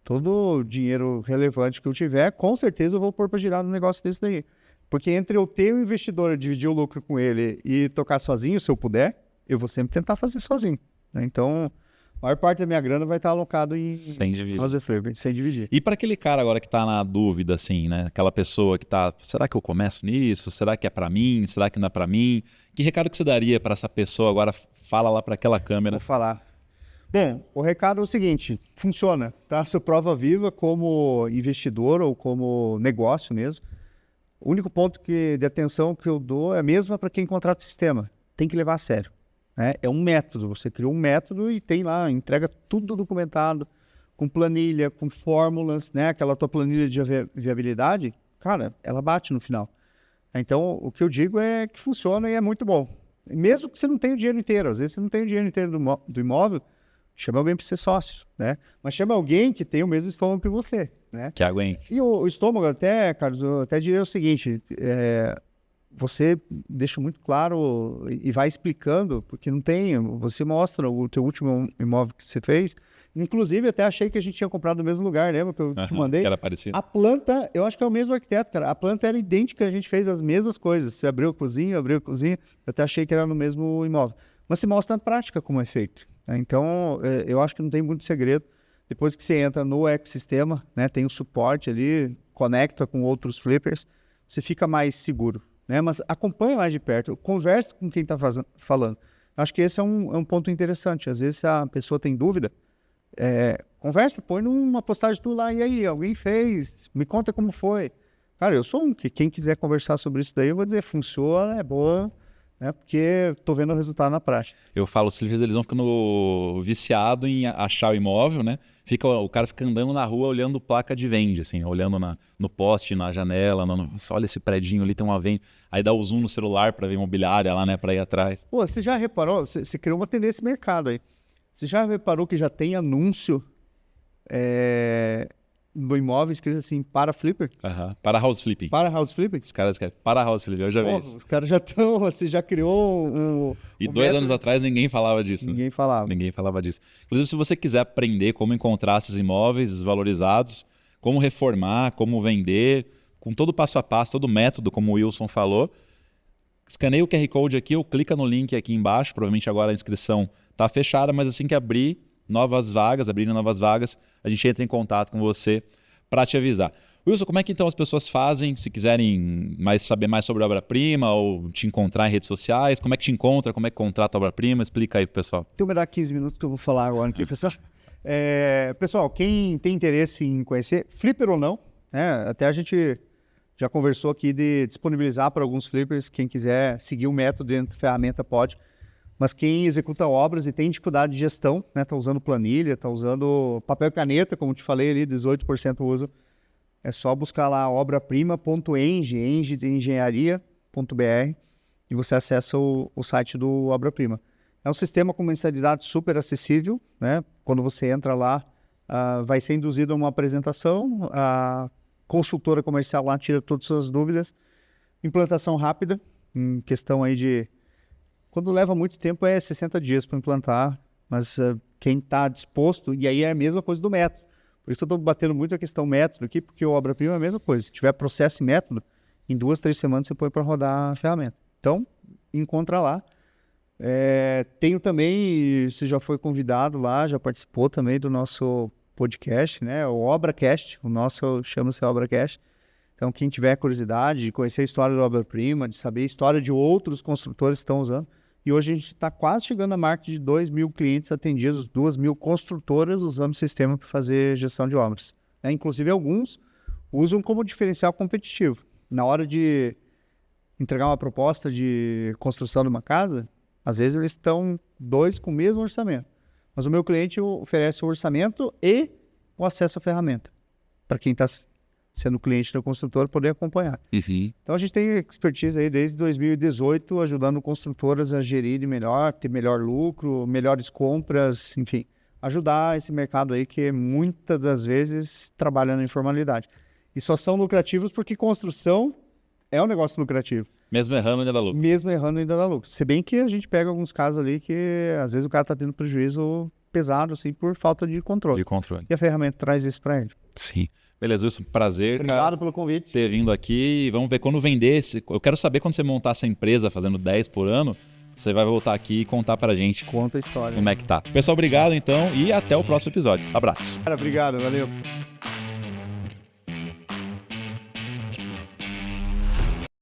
todo dinheiro relevante que eu tiver, com certeza eu vou pôr para girar no negócio desse daí. Porque entre eu ter um investidor, dividir o lucro com ele e tocar sozinho, se eu puder, eu vou sempre tentar fazer sozinho, né? Então, a maior parte da minha grana vai estar alocado em house flip, sem dividir. E para aquele cara agora que está na dúvida, assim, né? Aquela pessoa que está, será que eu começo nisso? Será que é para mim? Será que não é para mim? Que recado que você daria para essa pessoa agora? Fala lá para aquela câmera. Vou falar. Bom, o recado é o seguinte, funciona, tá? Sua prova viva como investidor ou como negócio mesmo. O único ponto de atenção que eu dou é a mesma para quem contrata o sistema. Tem que levar a sério, né? É um método. Você criou um método e tem lá, entrega tudo documentado, com planilha, com fórmulas, né? Aquela tua planilha de viabilidade, cara, ela bate no final. Então, o que eu digo é que funciona e é muito bom. Mesmo que você não tenha o dinheiro inteiro. Às vezes você não tem o dinheiro inteiro do imóvel, chama alguém para ser sócio, né? Mas chama alguém que tem o mesmo estômago que você, né? Que aguente. E o estômago até, Carlos, eu até diria o seguinte, você deixa muito claro e vai explicando, porque não tem, você mostra o teu último imóvel que você fez, inclusive até achei que a gente tinha comprado no mesmo lugar, lembra que eu te mandei? Que era parecido. A planta, eu acho que é o mesmo arquiteto, cara, a planta era idêntica, a gente fez as mesmas coisas, você abriu a cozinha, eu até achei que era no mesmo imóvel, mas se mostra na prática como é feito, né? Então, eu acho que não tem muito segredo. Depois que você entra no ecossistema, né, tem o suporte ali, conecta com outros flippers, você fica mais seguro, né? Mas acompanha mais de perto, conversa com quem está falando. Acho que esse é um ponto interessante. Às vezes, se a pessoa tem dúvida, conversa, põe numa postagem tu lá, e aí, alguém fez, me conta como foi. Cara, eu sou que quem quiser conversar sobre isso daí, eu vou dizer, funciona, é boa, né? Porque tô vendo o resultado na prática. Eu falo, os flippers, eles vão ficando viciados em achar o imóvel, né? O cara fica andando na rua olhando placa de vende, assim, olhando no poste, na janela, olha esse predinho ali, tem uma vende. Aí dá o zoom no celular para ver imobiliária lá, né, para ir atrás. Pô, você já reparou, você criou uma tendência de mercado aí. Você já reparou que já tem anúncio no imóvel escrito assim, para flipper? Para house flipping. Para house flipping? Os caras querem para house flipping, eu já vi isso. Os caras já estão, você já criou E 2 anos atrás ninguém falava disso. Ninguém falava. Ninguém falava disso. Inclusive, se você quiser aprender como encontrar esses imóveis desvalorizados, como reformar, como vender, com todo o passo a passo, todo o método, como o Wilson falou, escaneia o QR Code aqui ou clica no link aqui embaixo. Provavelmente agora a inscrição está fechada, mas assim que abrirem novas vagas, a gente entra em contato com você para te avisar. Wilson, como é que então as pessoas fazem, se quiserem saber mais sobre obra-prima ou te encontrar em redes sociais? Como é que te encontra? Como é que contrata a obra-prima? Explica aí pro pessoal. Então me dá 15 minutos que eu vou falar agora aqui, pessoal. Pessoal, quem tem interesse em conhecer, flipper ou não, né? Até a gente já conversou aqui de disponibilizar para alguns flippers, quem quiser seguir o método dentro da ferramenta pode. Mas quem executa obras e tem dificuldade de gestão, né? Tá usando planilha, tá usando papel e caneta, como te falei ali, 18% uso. É só buscar lá obraprima.eng, de engenharia.br, e você acessa o site do Obra-Prima. É um sistema com mensalidade super acessível, né? Quando você entra lá, vai ser induzida uma apresentação, a consultora comercial lá tira todas as suas dúvidas. Implantação rápida, em questão aí de... Quando leva muito tempo é 60 dias para implantar, mas quem está disposto, e aí é a mesma coisa do método. Por isso que eu estou batendo muito a questão método aqui, porque o Obra-Prima é a mesma coisa. Se tiver processo e método, em 2, 3 semanas você põe para rodar a ferramenta. Então, encontra lá. Tenho também, você já foi convidado lá, já participou também do nosso podcast, né? O ObraCast, o nosso chama-se ObraCast. Então, quem tiver curiosidade de conhecer a história do Obra-Prima, de saber a história de outros construtores que estão usando, e hoje a gente está quase chegando à marca de 2.000 clientes atendidos, 2.000 construtoras usando o sistema para fazer gestão de obras. Inclusive, alguns usam como diferencial competitivo. Na hora de entregar uma proposta de construção de uma casa, às vezes eles estão 2 com o mesmo orçamento. Mas o meu cliente oferece o orçamento e o acesso à ferramenta. para quem está sendo cliente da construtora poder acompanhar. Então a gente tem expertise aí desde 2018 ajudando construtoras a gerir melhor, ter melhor lucro, melhores compras, enfim, ajudar esse mercado aí que muitas das vezes trabalha na informalidade. E só são lucrativos porque construção é um negócio lucrativo. Mesmo errando ainda dá lucro. Mesmo errando ainda dá lucro. Se bem que a gente pega alguns casos ali que às vezes o cara está tendo prejuízo pesado assim por falta de controle. E a ferramenta traz isso para ele. Sim. Beleza, Wilson, prazer. Obrigado pelo convite. Ter vindo aqui. Vamos ver quando vender. Eu quero saber quando você montar essa empresa fazendo 10 por ano, você vai voltar aqui e contar pra gente. Conta a história. Como é que tá. Pessoal, obrigado então e até o próximo episódio. Abraço. Cara, obrigado, valeu.